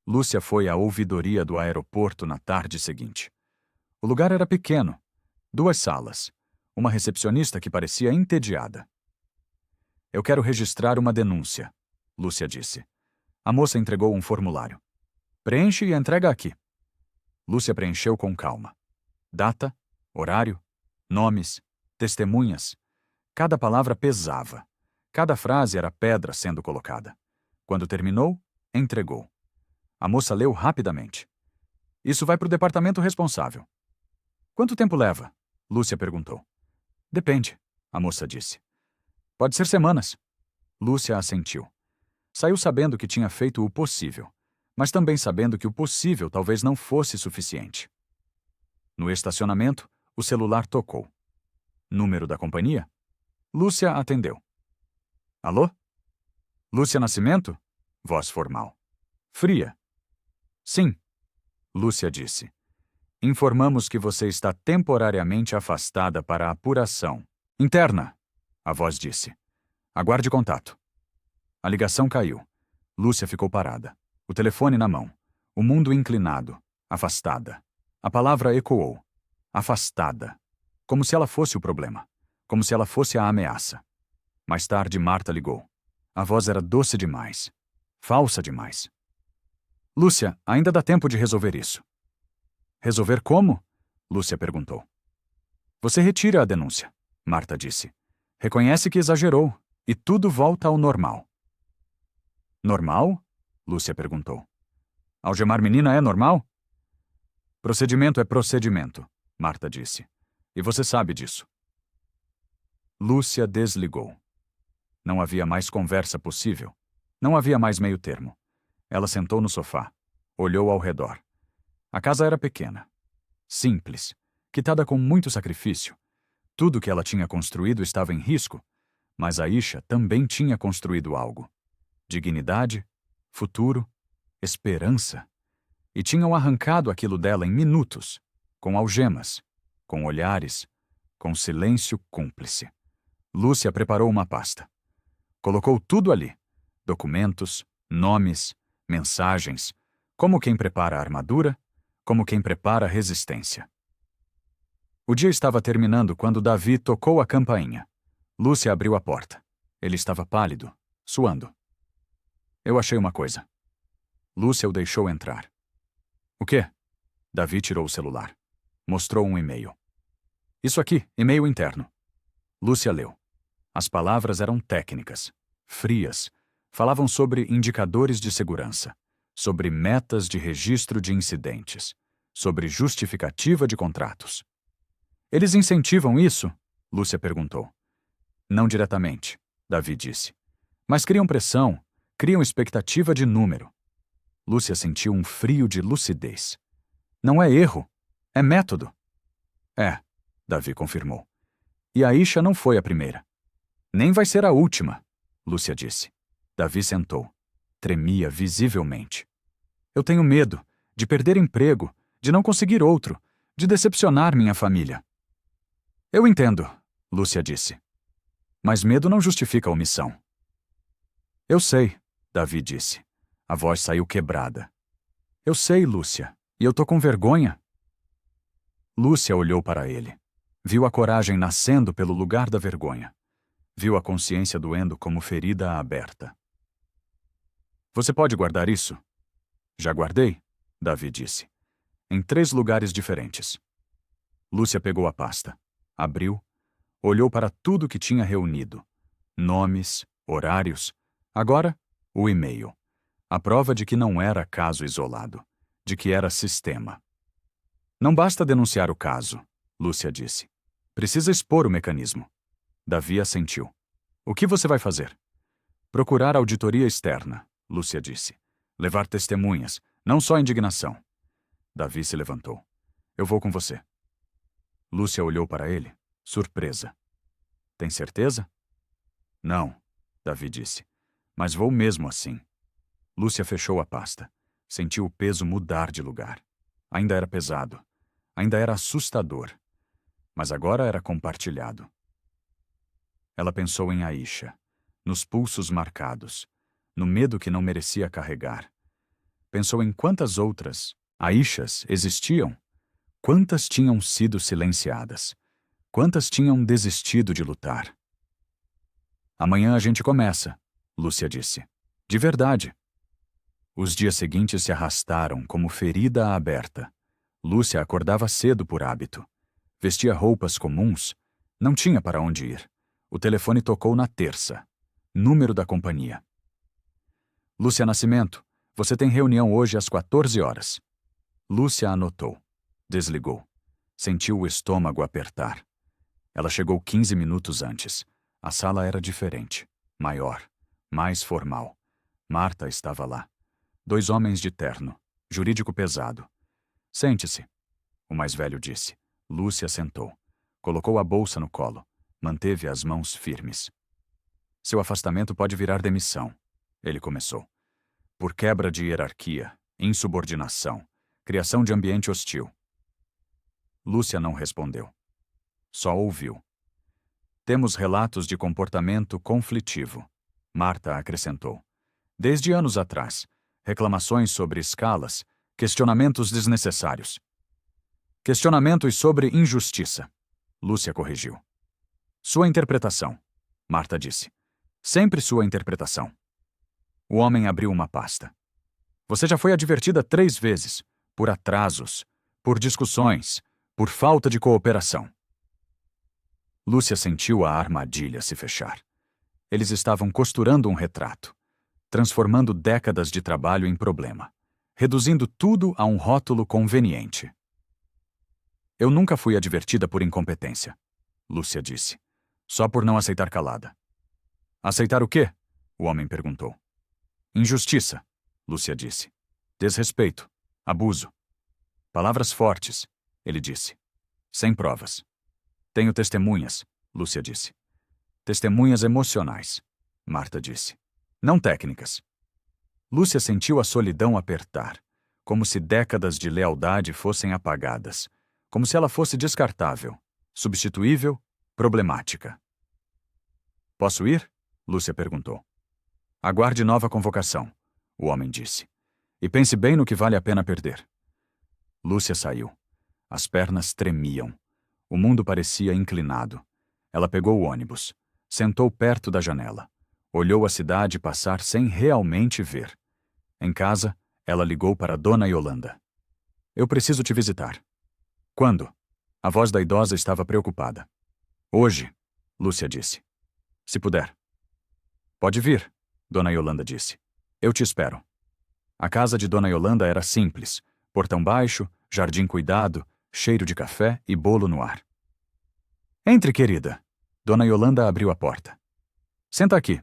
Lúcia foi à ouvidoria do aeroporto na tarde seguinte. O lugar era pequeno, 2 salas, uma recepcionista que parecia entediada. Eu quero registrar uma denúncia, Lúcia disse. A moça entregou um formulário. Preenche e entrega aqui. Lúcia preencheu com calma. Data, horário, nomes, testemunhas. Cada palavra pesava. Cada frase era pedra sendo colocada. Quando terminou, entregou. A moça leu rapidamente. Isso vai para o departamento responsável. Quanto tempo leva? Lúcia perguntou. Depende, a moça disse. Pode ser semanas. Lúcia assentiu. Saiu sabendo que tinha feito o possível, mas também sabendo que o possível talvez não fosse suficiente. No estacionamento, o celular tocou. Número da companhia? Lúcia atendeu. Alô? Lúcia Nascimento? Voz formal. Fria. Sim, Lúcia disse. Informamos que você está temporariamente afastada para apuração. Interna, a voz disse. Aguarde contato. A ligação caiu. Lúcia ficou parada. O telefone na mão. O mundo inclinado. Afastada. A palavra ecoou. Afastada. Como se ela fosse o problema. Como se ela fosse a ameaça. Mais tarde, Marta ligou. A voz era doce demais. Falsa demais. Lúcia, ainda dá tempo de resolver isso. Resolver como? Lúcia perguntou. Você retira a denúncia, Marta disse. Reconhece que exagerou, e tudo volta ao normal. Normal? Lúcia perguntou. Algemar menina é normal? Procedimento é procedimento, Marta disse. E você sabe disso. Lúcia desligou. Não havia mais conversa possível. Não havia mais meio termo. Ela sentou no sofá. Olhou ao redor. A casa era pequena. Simples. Quitada com muito sacrifício. Tudo que ela tinha construído estava em risco, mas Aisha também tinha construído algo. Dignidade, futuro, esperança. E tinham arrancado aquilo dela em minutos, com algemas, com olhares, com silêncio cúmplice. Lúcia preparou uma pasta. Colocou tudo ali: documentos, nomes, mensagens, como quem prepara a armadura, como quem prepara a resistência. O dia estava terminando quando Davi tocou a campainha. Lúcia abriu a porta. Ele estava pálido, suando. Eu achei uma coisa. Lúcia o deixou entrar. O quê? Davi tirou o celular. Mostrou um e-mail. Isso aqui, e-mail interno. Lúcia leu. As palavras eram técnicas, frias. Falavam sobre indicadores de segurança, sobre metas de registro de incidentes, sobre justificativa de contratos. Eles incentivam isso? Lúcia perguntou. Não diretamente, Davi disse. Mas criam pressão, criam expectativa de número. Lúcia sentiu um frio de lucidez. Não é erro, é método. É, Davi confirmou. E a Aisha não foi a primeira. Nem vai ser a última, Lúcia disse. Davi sentou. Tremia visivelmente. Eu tenho medo de perder emprego, de não conseguir outro, de decepcionar minha família. Eu entendo, Lúcia disse. Mas medo não justifica a omissão. Eu sei, Davi disse. A voz saiu quebrada. Eu sei, Lúcia, e eu tô com vergonha. Lúcia olhou para ele. Viu a coragem nascendo pelo lugar da vergonha. Viu a consciência doendo como ferida aberta. Você pode guardar isso? Já guardei, Davi disse. Em 3 lugares diferentes. Lúcia pegou a pasta. Abriu. Olhou para tudo que tinha reunido. Nomes, horários. Agora, o e-mail. A prova de que não era caso isolado. De que era sistema. Não basta denunciar o caso, Lúcia disse. Precisa expor o mecanismo. Davi assentiu. O que você vai fazer? Procurar auditoria externa, Lúcia disse. Levar testemunhas, não só indignação. Davi se levantou. Eu vou com você. Lúcia olhou para ele, surpresa. Tem certeza? Não, Davi disse. Mas vou mesmo assim. Lúcia fechou a pasta. Sentiu o peso mudar de lugar. Ainda era pesado. Ainda era assustador. Mas agora era compartilhado. Ela pensou em Aisha, nos pulsos marcados, no medo que não merecia carregar. Pensou em quantas outras Aishas existiam. Quantas tinham sido silenciadas? Quantas tinham desistido de lutar? Amanhã a gente começa, Lúcia disse. De verdade. Os dias seguintes se arrastaram como ferida aberta. Lúcia acordava cedo por hábito. Vestia roupas comuns. Não tinha para onde ir. O telefone tocou na terça. Número da companhia. Lúcia Nascimento, você tem reunião hoje às 14 horas. Lúcia anotou. Desligou. Sentiu o estômago apertar. Ela chegou 15 minutos antes. A sala era diferente. Maior. Mais formal. Marta estava lá. 2 homens de terno. Jurídico pesado. Sente-se, o mais velho disse. Lúcia sentou. Colocou a bolsa no colo. Manteve as mãos firmes. Seu afastamento pode virar demissão, ele começou. Por quebra de hierarquia, insubordinação, criação de ambiente hostil. Lúcia não respondeu. Só ouviu. Temos relatos de comportamento conflitivo, Marta acrescentou. Desde anos atrás, reclamações sobre escalas, questionamentos desnecessários. Questionamentos sobre injustiça, Lúcia corrigiu. Sua interpretação, Marta disse. Sempre sua interpretação. O homem abriu uma pasta. Você já foi advertida 3 vezes, por atrasos, por discussões, por falta de cooperação. Lúcia sentiu a armadilha se fechar. Eles estavam costurando um retrato, transformando décadas de trabalho em problema, reduzindo tudo a um rótulo conveniente. Eu nunca fui advertida por incompetência, Lúcia disse. Só por não aceitar calada. Aceitar o quê? O homem perguntou. Injustiça, Lúcia disse. Desrespeito. Abuso. Palavras fortes, ele disse. Sem provas. Tenho testemunhas, Lúcia disse. Testemunhas emocionais, Marta disse. Não técnicas. Lúcia sentiu a solidão apertar, como se décadas de lealdade fossem apagadas, como se ela fosse descartável, substituível, problemática. Posso ir? Lúcia perguntou. Aguarde nova convocação, o homem disse. E pense bem no que vale a pena perder. Lúcia saiu. As pernas tremiam. O mundo parecia inclinado. Ela pegou o ônibus. Sentou perto da janela. Olhou a cidade passar sem realmente ver. Em casa, ela ligou para Dona Yolanda. Eu preciso te visitar. Quando? A voz da idosa estava preocupada. Hoje, Lúcia disse. Se puder. Pode vir, Dona Yolanda disse. Eu te espero. A casa de Dona Yolanda era simples. Portão baixo, jardim cuidado, cheiro de café e bolo no ar. Entre, querida. Dona Yolanda abriu a porta. Senta aqui.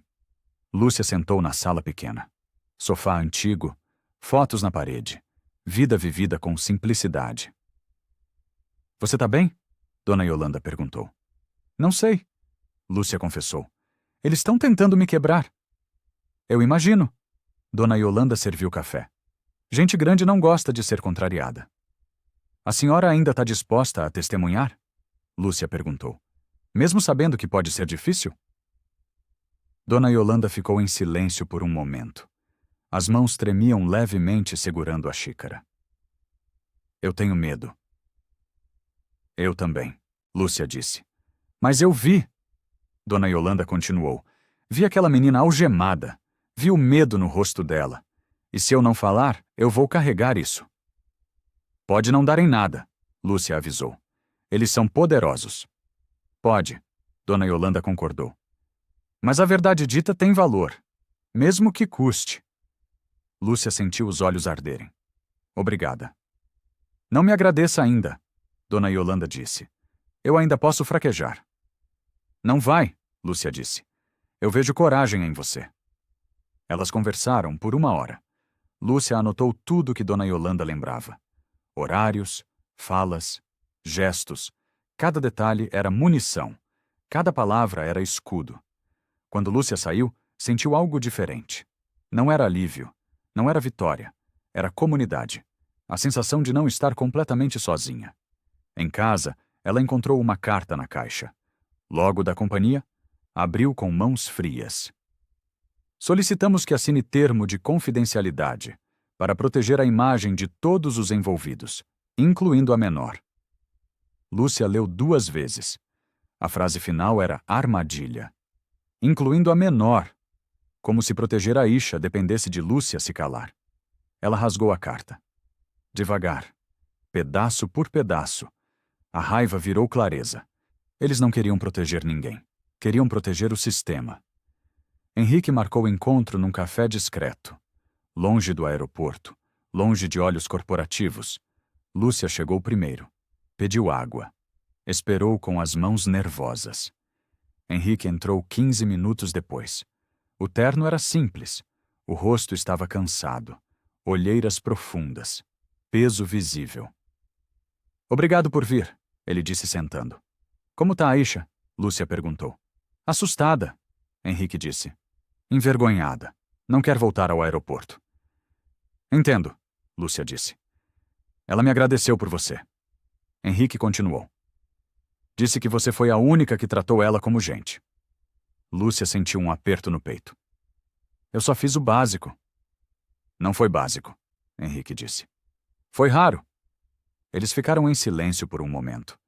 Lúcia sentou na sala pequena. Sofá antigo, fotos na parede. Vida vivida com simplicidade. Você tá bem? Dona Yolanda perguntou. Não sei, Lúcia confessou. Eles estão tentando me quebrar. Eu imagino. Dona Yolanda serviu café. Gente grande não gosta de ser contrariada. A senhora ainda está disposta a testemunhar? Lúcia perguntou. Mesmo sabendo que pode ser difícil? Dona Yolanda ficou em silêncio por um momento. As mãos tremiam levemente segurando a xícara. Eu tenho medo. Eu também, Lúcia disse. Mas eu vi. Dona Yolanda continuou. Vi aquela menina algemada. Vi o medo no rosto dela. E se eu não falar, eu vou carregar isso. Pode não dar em nada, Lúcia avisou. Eles são poderosos. Pode, Dona Yolanda concordou. Mas a verdade dita tem valor, mesmo que custe. Lúcia sentiu os olhos arderem. Obrigada. Não me agradeça ainda, Dona Yolanda disse. Eu ainda posso fraquejar. Não vai, Lúcia disse. Eu vejo coragem em você. Elas conversaram por 1 hora. Lúcia anotou tudo que Dona Yolanda lembrava. Horários, falas, gestos. Cada detalhe era munição. Cada palavra era escudo. Quando Lúcia saiu, sentiu algo diferente. Não era alívio. Não era vitória. Era comunidade. A sensação de não estar completamente sozinha. Em casa, ela encontrou uma carta na caixa. Logo da companhia, abriu com mãos frias. Solicitamos que assine termo de confidencialidade para proteger a imagem de todos os envolvidos, incluindo a menor. Lúcia leu 2 vezes. A frase final era armadilha. Incluindo a menor, como se proteger a Isha dependesse de Lúcia se calar. Ela rasgou a carta. Devagar, pedaço por pedaço, a raiva virou clareza. Eles não queriam proteger ninguém. Queriam proteger o sistema. Henrique marcou encontro num café discreto. Longe do aeroporto, longe de olhos corporativos. Lúcia chegou primeiro. Pediu água. Esperou com as mãos nervosas. Henrique entrou 15 minutos depois. O terno era simples. O rosto estava cansado. Olheiras profundas. Peso visível. Obrigado por vir, ele disse sentando. Como tá a Isha? Lúcia perguntou. Assustada, Henrique disse. Envergonhada. Não quer voltar ao aeroporto. Entendo, Lúcia disse. Ela me agradeceu por você. Henrique continuou. Disse que você foi a única que tratou ela como gente. Lúcia sentiu um aperto no peito. Eu só fiz o básico. Não foi básico, Henrique disse. Foi raro. Eles ficaram em silêncio por um momento.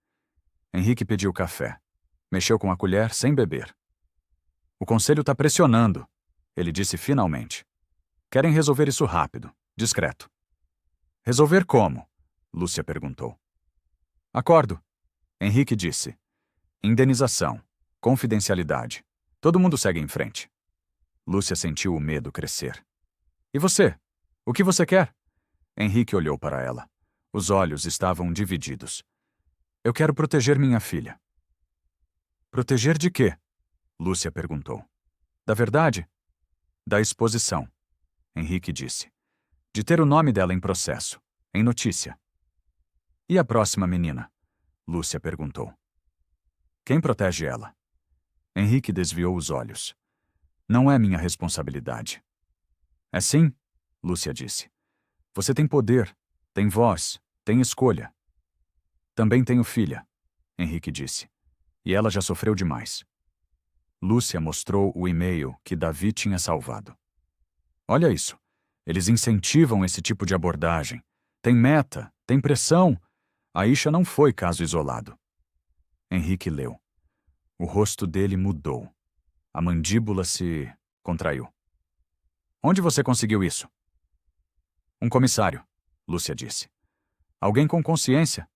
Henrique pediu café. Mexeu com a colher sem beber. O conselho está pressionando, ele disse finalmente. Querem resolver isso rápido, discreto. Resolver como? Lúcia perguntou. Acordo, Henrique disse. Indenização, confidencialidade. Todo mundo segue em frente. Lúcia sentiu o medo crescer. E você? O que você quer? Henrique olhou para ela. Os olhos estavam divididos. Eu quero proteger minha filha. Proteger de quê? Lúcia perguntou. Da verdade? Da exposição, Henrique disse. De ter o nome dela em processo, em notícia. E a próxima menina? Lúcia perguntou. Quem protege ela? Henrique desviou os olhos. Não é minha responsabilidade. É sim, Lúcia disse. Você tem poder, tem voz, tem escolha. Também tenho filha, Henrique disse. E ela já sofreu demais. Lúcia mostrou o e-mail que Davi tinha salvado. Olha isso. Eles incentivam esse tipo de abordagem. Tem meta, tem pressão. Aisha não foi caso isolado. Henrique leu. O rosto dele mudou. A mandíbula se contraiu. Onde você conseguiu isso? Um comissário, Lúcia disse. Alguém com consciência.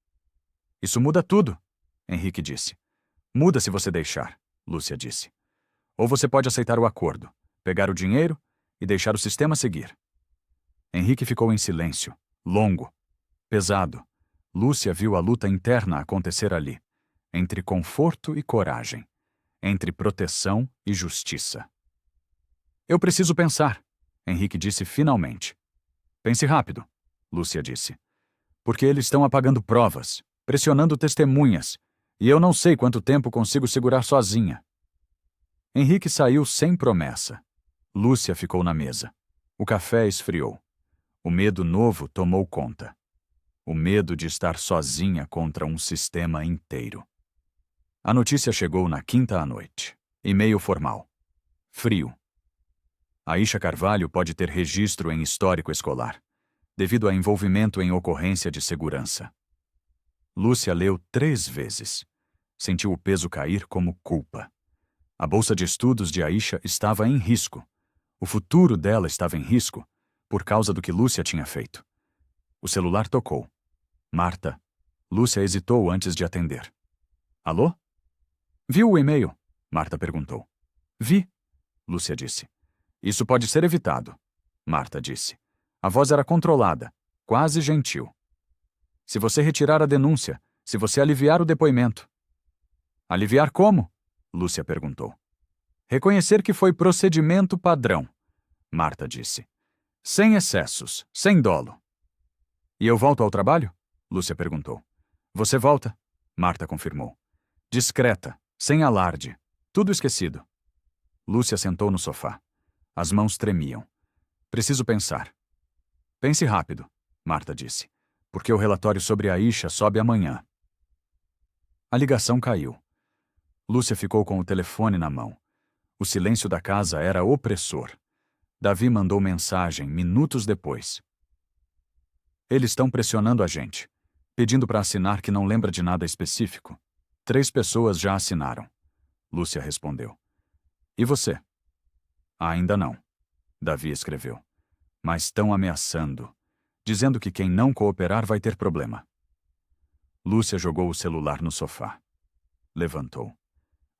Isso muda tudo, Henrique disse. Muda se você deixar, Lúcia disse. Ou você pode aceitar o acordo, pegar o dinheiro e deixar o sistema seguir. Henrique ficou em silêncio, longo, pesado. Lúcia viu a luta interna acontecer ali, entre conforto e coragem, entre proteção e justiça. Eu preciso pensar, Henrique disse finalmente. Pense rápido, Lúcia disse. Porque eles estão apagando provas, pressionando testemunhas, e eu não sei quanto tempo consigo segurar sozinha. Henrique saiu sem promessa. Lúcia ficou na mesa. O café esfriou. O medo novo tomou conta. O medo de estar sozinha contra um sistema inteiro. A notícia chegou na quinta à noite. E-mail formal. Frio. Aisha Carvalho pode ter registro em histórico escolar, devido a envolvimento em ocorrência de segurança. Lúcia leu 3 vezes. Sentiu o peso cair como culpa. A bolsa de estudos de Aisha estava em risco. O futuro dela estava em risco, por causa do que Lúcia tinha feito. O celular tocou. Marta. Lúcia hesitou antes de atender. Alô? Viu o e-mail? Marta perguntou. Vi, Lúcia disse. Isso pode ser evitado, Marta disse. A voz era controlada, quase gentil. Se você retirar a denúncia, se você aliviar o depoimento. Aliviar como? Lúcia perguntou. Reconhecer que foi procedimento padrão, Marta disse. Sem excessos, sem dolo. E eu volto ao trabalho? Lúcia perguntou. Você volta? Marta confirmou. Discreta, sem alarde, tudo esquecido. Lúcia sentou no sofá. As mãos tremiam. Preciso pensar. Pense rápido, Marta disse, porque o relatório sobre a Aisha sobe amanhã. A ligação caiu. Lúcia ficou com o telefone na mão. O silêncio da casa era opressor. Davi mandou mensagem minutos depois. Eles estão pressionando a gente, pedindo para assinar que não lembra de nada específico. 3 pessoas já assinaram. Lúcia respondeu. E você? Ainda não, Davi escreveu. Mas estão ameaçando, dizendo que quem não cooperar vai ter problema. Lúcia jogou o celular no sofá. Levantou.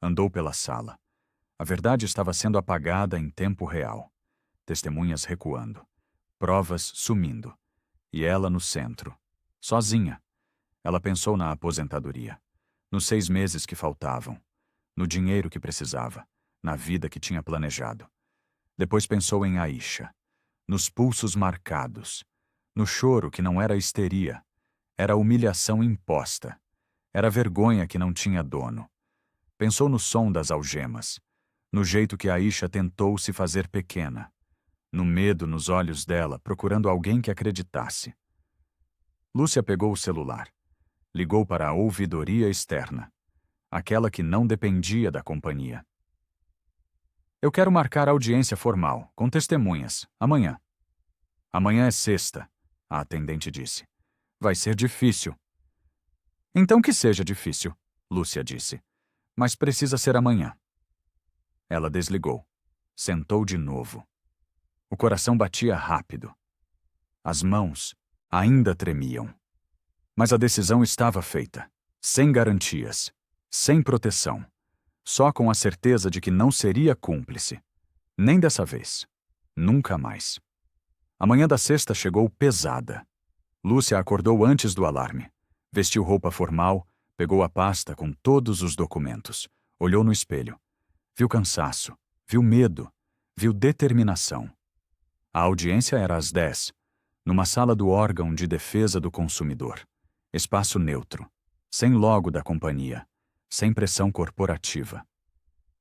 Andou pela sala. A verdade estava sendo apagada em tempo real. Testemunhas recuando. Provas sumindo. E ela no centro. Sozinha. Ela pensou na aposentadoria. Nos 6 meses que faltavam. No dinheiro que precisava. Na vida que tinha planejado. Depois pensou em Aisha. Nos pulsos marcados. No choro que não era histeria. Era humilhação imposta. Era vergonha que não tinha dono. Pensou no som das algemas. No jeito que Aisha tentou se fazer pequena. No medo nos olhos dela, procurando alguém que acreditasse. Lúcia pegou o celular. Ligou para a ouvidoria externa. Aquela que não dependia da companhia. Eu quero marcar audiência formal, com testemunhas, amanhã. Amanhã é sexta, a atendente disse. Vai ser difícil. Então que seja difícil, Lúcia disse. Mas precisa ser amanhã. Ela desligou. Sentou de novo. O coração batia rápido. As mãos ainda tremiam. Mas a decisão estava feita. Sem garantias. Sem proteção. Só com a certeza de que não seria cúmplice. Nem dessa vez. Nunca mais. A manhã da sexta chegou pesada. Lúcia acordou antes do alarme. Vestiu roupa formal, Pegou a pasta com todos os documentos. Olhou no espelho. Viu cansaço. Viu medo. Viu determinação. A audiência era às 10, numa sala do órgão de defesa do consumidor. Espaço neutro. Sem logo da companhia. Sem pressão corporativa.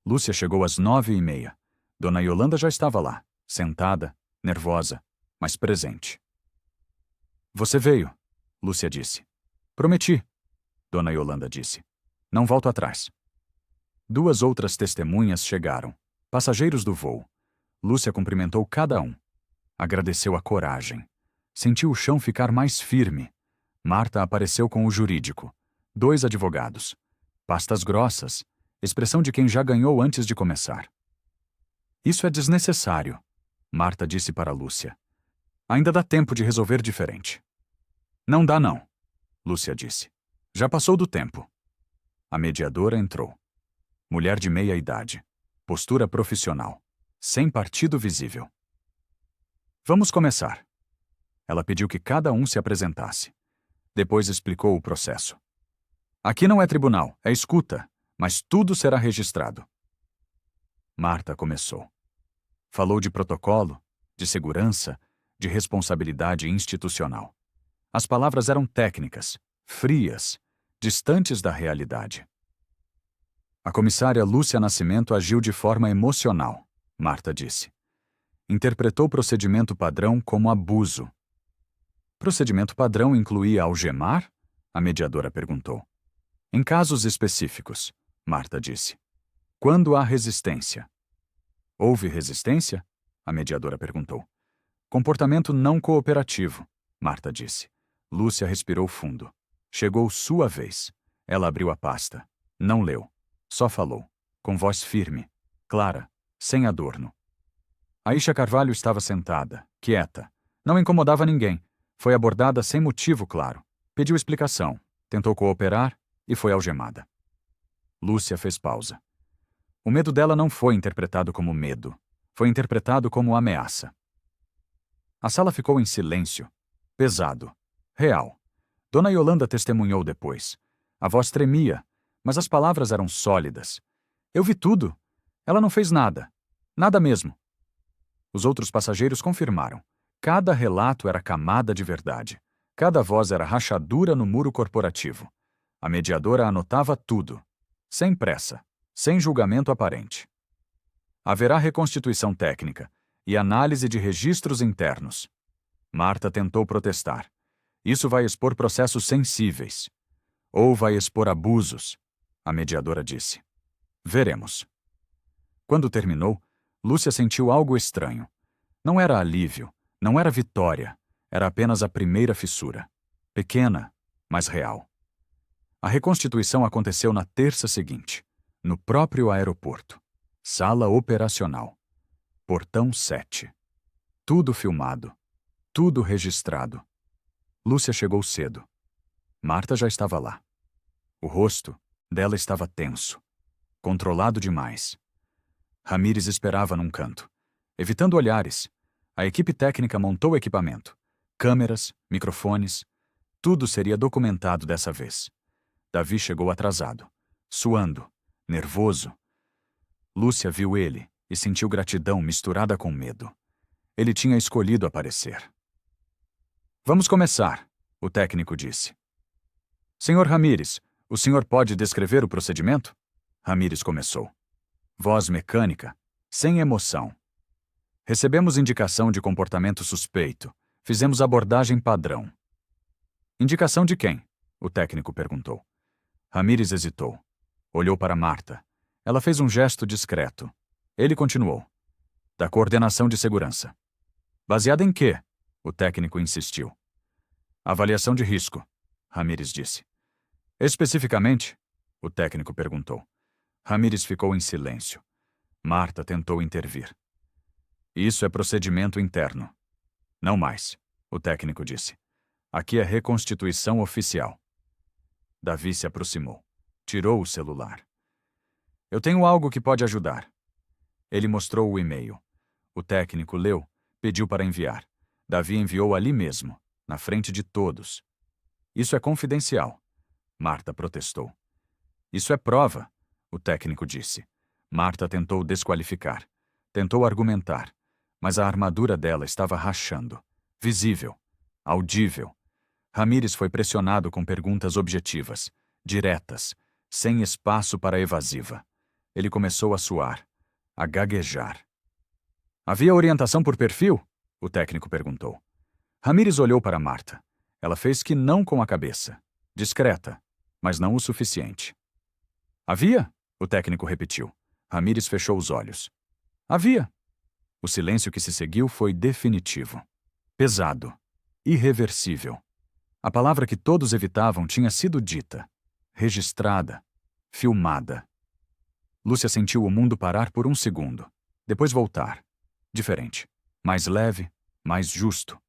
Lúcia chegou às 9h30. Dona Yolanda já estava lá, sentada, nervosa, mas presente. Você veio, Lúcia disse. Prometi, Dona Yolanda disse. Não volto atrás. 2 outras testemunhas chegaram, passageiros do voo. Lúcia cumprimentou cada um. Agradeceu a coragem. Sentiu o chão ficar mais firme. Marta apareceu com o jurídico. 2 advogados. Pastas grossas. Expressão de quem já ganhou antes de começar. Isso é desnecessário, Marta disse para Lúcia. Ainda dá tempo de resolver diferente. Não dá não, Lúcia disse. Já passou do tempo. A mediadora entrou. Mulher de meia idade. Postura profissional. Sem partido visível. Vamos começar. Ela pediu que cada um se apresentasse. Depois explicou o processo. Aqui não é tribunal, é escuta, mas tudo será registrado. Marta começou. Falou de protocolo, de segurança, de responsabilidade institucional. As palavras eram técnicas, frias, distantes da realidade. A comissária Lúcia Nascimento agiu de forma emocional, Marta disse. Interpretou o procedimento padrão como abuso. Procedimento padrão incluía algemar? A mediadora perguntou. Em casos específicos, Marta disse. Quando há resistência. Houve resistência? A mediadora perguntou. Comportamento não cooperativo, Marta disse. Lúcia respirou fundo. Chegou sua vez. Ela abriu a pasta. Não leu. Só falou. Com voz firme. Clara. Sem adorno. Aisha Carvalho estava sentada, quieta. Não incomodava ninguém. Foi abordada sem motivo claro. Pediu explicação. Tentou cooperar e foi algemada. Lúcia fez pausa. O medo dela não foi interpretado como medo. Foi interpretado como ameaça. A sala ficou em silêncio. Pesado. Real. Dona Yolanda testemunhou depois. A voz tremia, mas as palavras eram sólidas. Eu vi tudo. Ela não fez nada. Nada mesmo. Os outros passageiros confirmaram. Cada relato era camada de verdade. Cada voz era rachadura no muro corporativo. A mediadora anotava tudo. Sem pressa. Sem julgamento aparente. Haverá reconstituição técnica e análise de registros internos. Marta tentou protestar. Isso vai expor processos sensíveis. Ou vai expor abusos, a mediadora disse. Veremos. Quando terminou, Lúcia sentiu algo estranho. Não era alívio, não era vitória, era apenas a primeira fissura. Pequena, mas real. A reconstituição aconteceu na terça seguinte, no próprio aeroporto. Sala operacional. Portão 7. Tudo filmado. Tudo registrado. Lúcia chegou cedo. Marta já estava lá. O rosto dela estava tenso. Controlado demais. Ramírez esperava num canto. Evitando olhares, a equipe técnica montou o equipamento. Câmeras, microfones. Tudo seria documentado dessa vez. Davi chegou atrasado. Suando. Nervoso. Lúcia viu ele e sentiu gratidão misturada com medo. Ele tinha escolhido aparecer. Vamos começar, o técnico disse. Senhor Ramírez, o senhor pode descrever o procedimento? Ramírez começou. Voz mecânica, sem emoção. Recebemos indicação de comportamento suspeito. Fizemos abordagem padrão. Indicação de quem? O técnico perguntou. Ramírez hesitou. Olhou para Marta. Ela fez um gesto discreto. Ele continuou. Da coordenação de segurança. Baseada em quê? O técnico insistiu. Avaliação de risco, Ramírez disse. Especificamente? O técnico perguntou. Ramírez ficou em silêncio. Marta tentou intervir. Isso é procedimento interno. Não mais, o técnico disse. Aqui é reconstituição oficial. Davi se aproximou. Tirou o celular. Eu tenho algo que pode ajudar. Ele mostrou o e-mail. O técnico leu, pediu para enviar. Davi enviou ali mesmo, na frente de todos. Isso é confidencial. Marta protestou. Isso é prova, o técnico disse. Marta tentou desqualificar. Tentou argumentar. Mas a armadura dela estava rachando. Visível. Audível. Ramírez foi pressionado com perguntas objetivas, diretas, sem espaço para evasiva. Ele começou a suar, a gaguejar. Havia orientação por perfil? O técnico perguntou. Ramírez olhou para Marta. Ela fez que não com a cabeça. Discreta, mas não o suficiente. Havia? O técnico repetiu. Ramírez fechou os olhos. Havia. O silêncio que se seguiu foi definitivo. Pesado. Irreversível. A palavra que todos evitavam tinha sido dita. Registrada. Filmada. Lúcia sentiu o mundo parar por um segundo. Depois voltar. Diferente. Mais leve. Mais justo.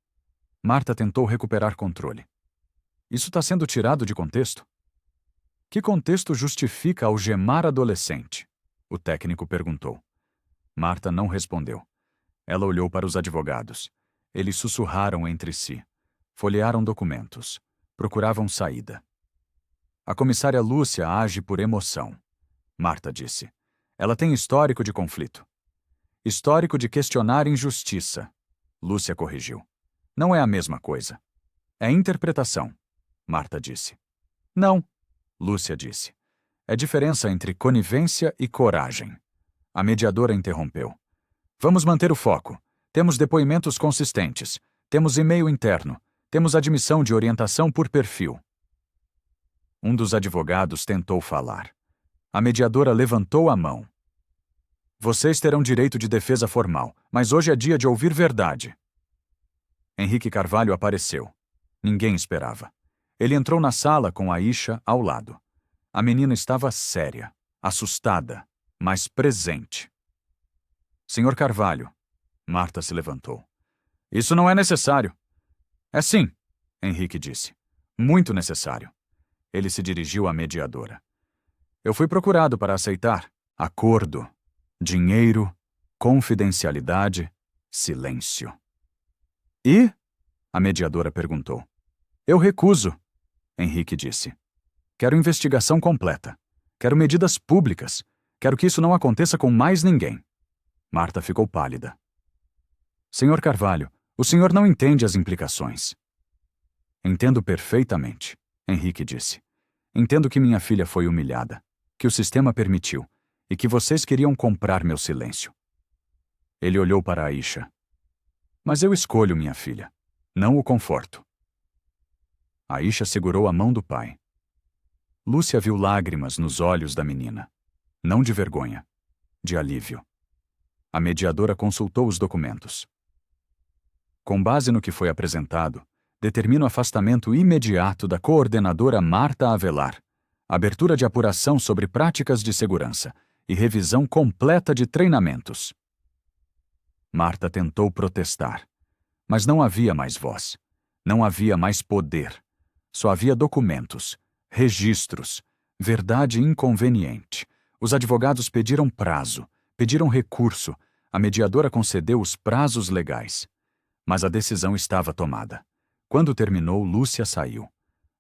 Marta tentou recuperar controle. Isso está sendo tirado de contexto? Que contexto justifica algemar adolescente? O técnico perguntou. Marta não respondeu. Ela olhou para os advogados. Eles sussurraram entre si. Folhearam documentos. Procuravam saída. A comissária Lúcia age por emoção. Marta disse. Ela tem histórico de conflito. Histórico de questionar injustiça. Lúcia corrigiu. Não é a mesma coisa. É interpretação. Marta disse. Não. Lúcia disse. É diferença entre conivência e coragem. A mediadora interrompeu. Vamos manter o foco. Temos depoimentos consistentes. Temos e-mail interno. Temos admissão de orientação por perfil. Um dos advogados tentou falar. A mediadora levantou a mão. Vocês terão direito de defesa formal, mas hoje é dia de ouvir verdade. Henrique Carvalho apareceu. Ninguém esperava. Ele entrou na sala com Aisha ao lado. A menina estava séria, assustada, mas presente. Senhor Carvalho. Marta se levantou. Isso não é necessário. É sim, Henrique disse. Muito necessário. Ele se dirigiu à mediadora. Eu fui procurado para aceitar acordo, dinheiro, confidencialidade, silêncio. E? A mediadora perguntou. Eu recuso, Henrique disse. Quero investigação completa. Quero medidas públicas. Quero que isso não aconteça com mais ninguém. Marta ficou pálida. Senhor Carvalho, o senhor não entende as implicações. Entendo perfeitamente, Henrique disse. Entendo que minha filha foi humilhada, que o sistema permitiu, e que vocês queriam comprar meu silêncio. Ele olhou para Aisha. Mas eu escolho minha filha, não o conforto. Aisha segurou a mão do pai. Lúcia viu lágrimas nos olhos da menina. Não de vergonha, de alívio. A mediadora consultou os documentos. Com base no que foi apresentado, determina o afastamento imediato da coordenadora Marta Avelar, abertura de apuração sobre práticas de segurança e revisão completa de treinamentos. Marta tentou protestar, mas não havia mais voz, não havia mais poder. Só havia documentos, registros, verdade inconveniente. Os advogados pediram prazo, pediram recurso, a mediadora concedeu os prazos legais. Mas a decisão estava tomada. Quando terminou, Lúcia saiu.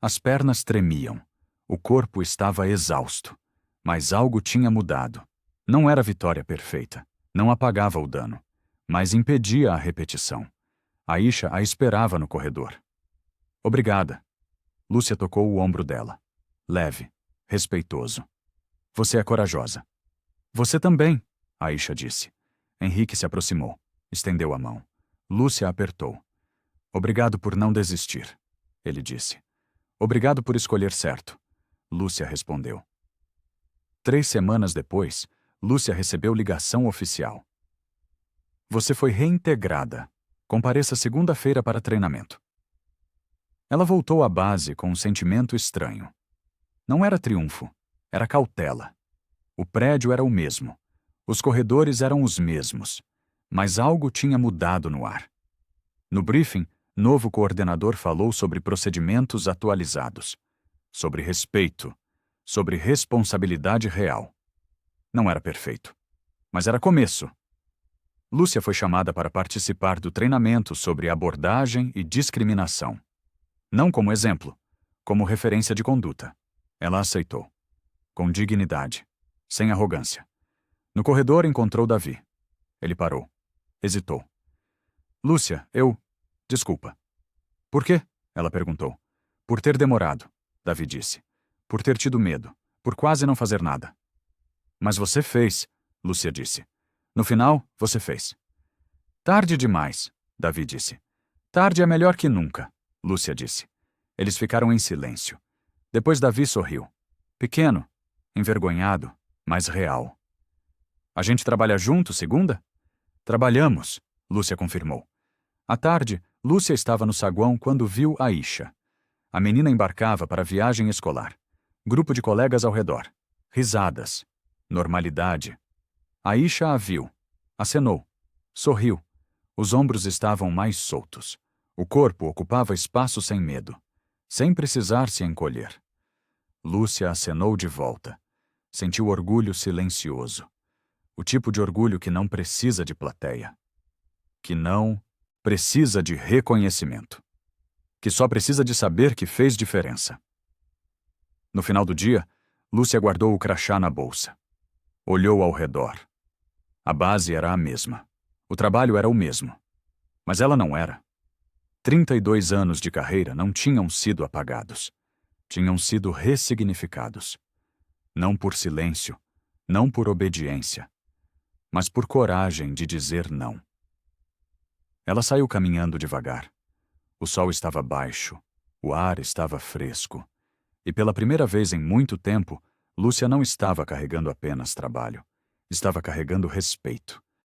As pernas tremiam. O corpo estava exausto. Mas algo tinha mudado. Não era vitória perfeita. Não apagava o dano. Mas impedia a repetição. Aisha a esperava no corredor. Obrigada. Lúcia tocou o ombro dela. Leve, respeitoso. Você é corajosa. Você também, Aisha disse. Henrique se aproximou. Estendeu a mão. Lúcia apertou. Obrigado por não desistir, ele disse. Obrigado por escolher certo. Lúcia respondeu. 3 semanas depois, Lúcia recebeu ligação oficial. Você foi reintegrada. Compareça segunda-feira para treinamento. Ela voltou à base com um sentimento estranho. Não era triunfo, era cautela. O prédio era o mesmo. Os corredores eram os mesmos. Mas algo tinha mudado no ar. No briefing, novo coordenador falou sobre procedimentos atualizados, sobre respeito, sobre responsabilidade real. Não era perfeito, mas era começo. Lúcia foi chamada para participar do treinamento sobre abordagem e discriminação. Não como exemplo, como referência de conduta. Ela aceitou, com dignidade, sem arrogância. No corredor encontrou Davi. Ele parou. Hesitou. Lúcia, Desculpa. Por quê? Ela perguntou. Por ter demorado, Davi disse. Por ter tido medo. Por quase não fazer nada. Mas você fez, Lúcia disse. No final, você fez. Tarde demais, Davi disse. Tarde é melhor que nunca, Lúcia disse. Eles ficaram em silêncio. Depois Davi sorriu. Pequeno, envergonhado, mas real. A gente trabalha junto, segunda? Trabalhamos, Lúcia confirmou. À tarde, Lúcia estava no saguão quando viu Aisha. A menina embarcava para a viagem escolar. Grupo de colegas ao redor. Risadas. Normalidade. Aisha a viu. Acenou. Sorriu. Os ombros estavam mais soltos. O corpo ocupava espaço sem medo, sem precisar se encolher. Lúcia acenou de volta. Sentiu orgulho silencioso. O tipo de orgulho que não precisa de plateia. Que não precisa de reconhecimento. Que só precisa de saber que fez diferença. No final do dia, Lúcia guardou o crachá na bolsa. Olhou ao redor. A base era a mesma. O trabalho era o mesmo. Mas ela não era. 32 anos de carreira não tinham sido apagados. Tinham sido ressignificados. Não por silêncio, não por obediência, mas por coragem de dizer não. Ela saiu caminhando devagar. O sol estava baixo, o ar estava fresco. E pela primeira vez em muito tempo, Lúcia não estava carregando apenas trabalho. Estava carregando respeito.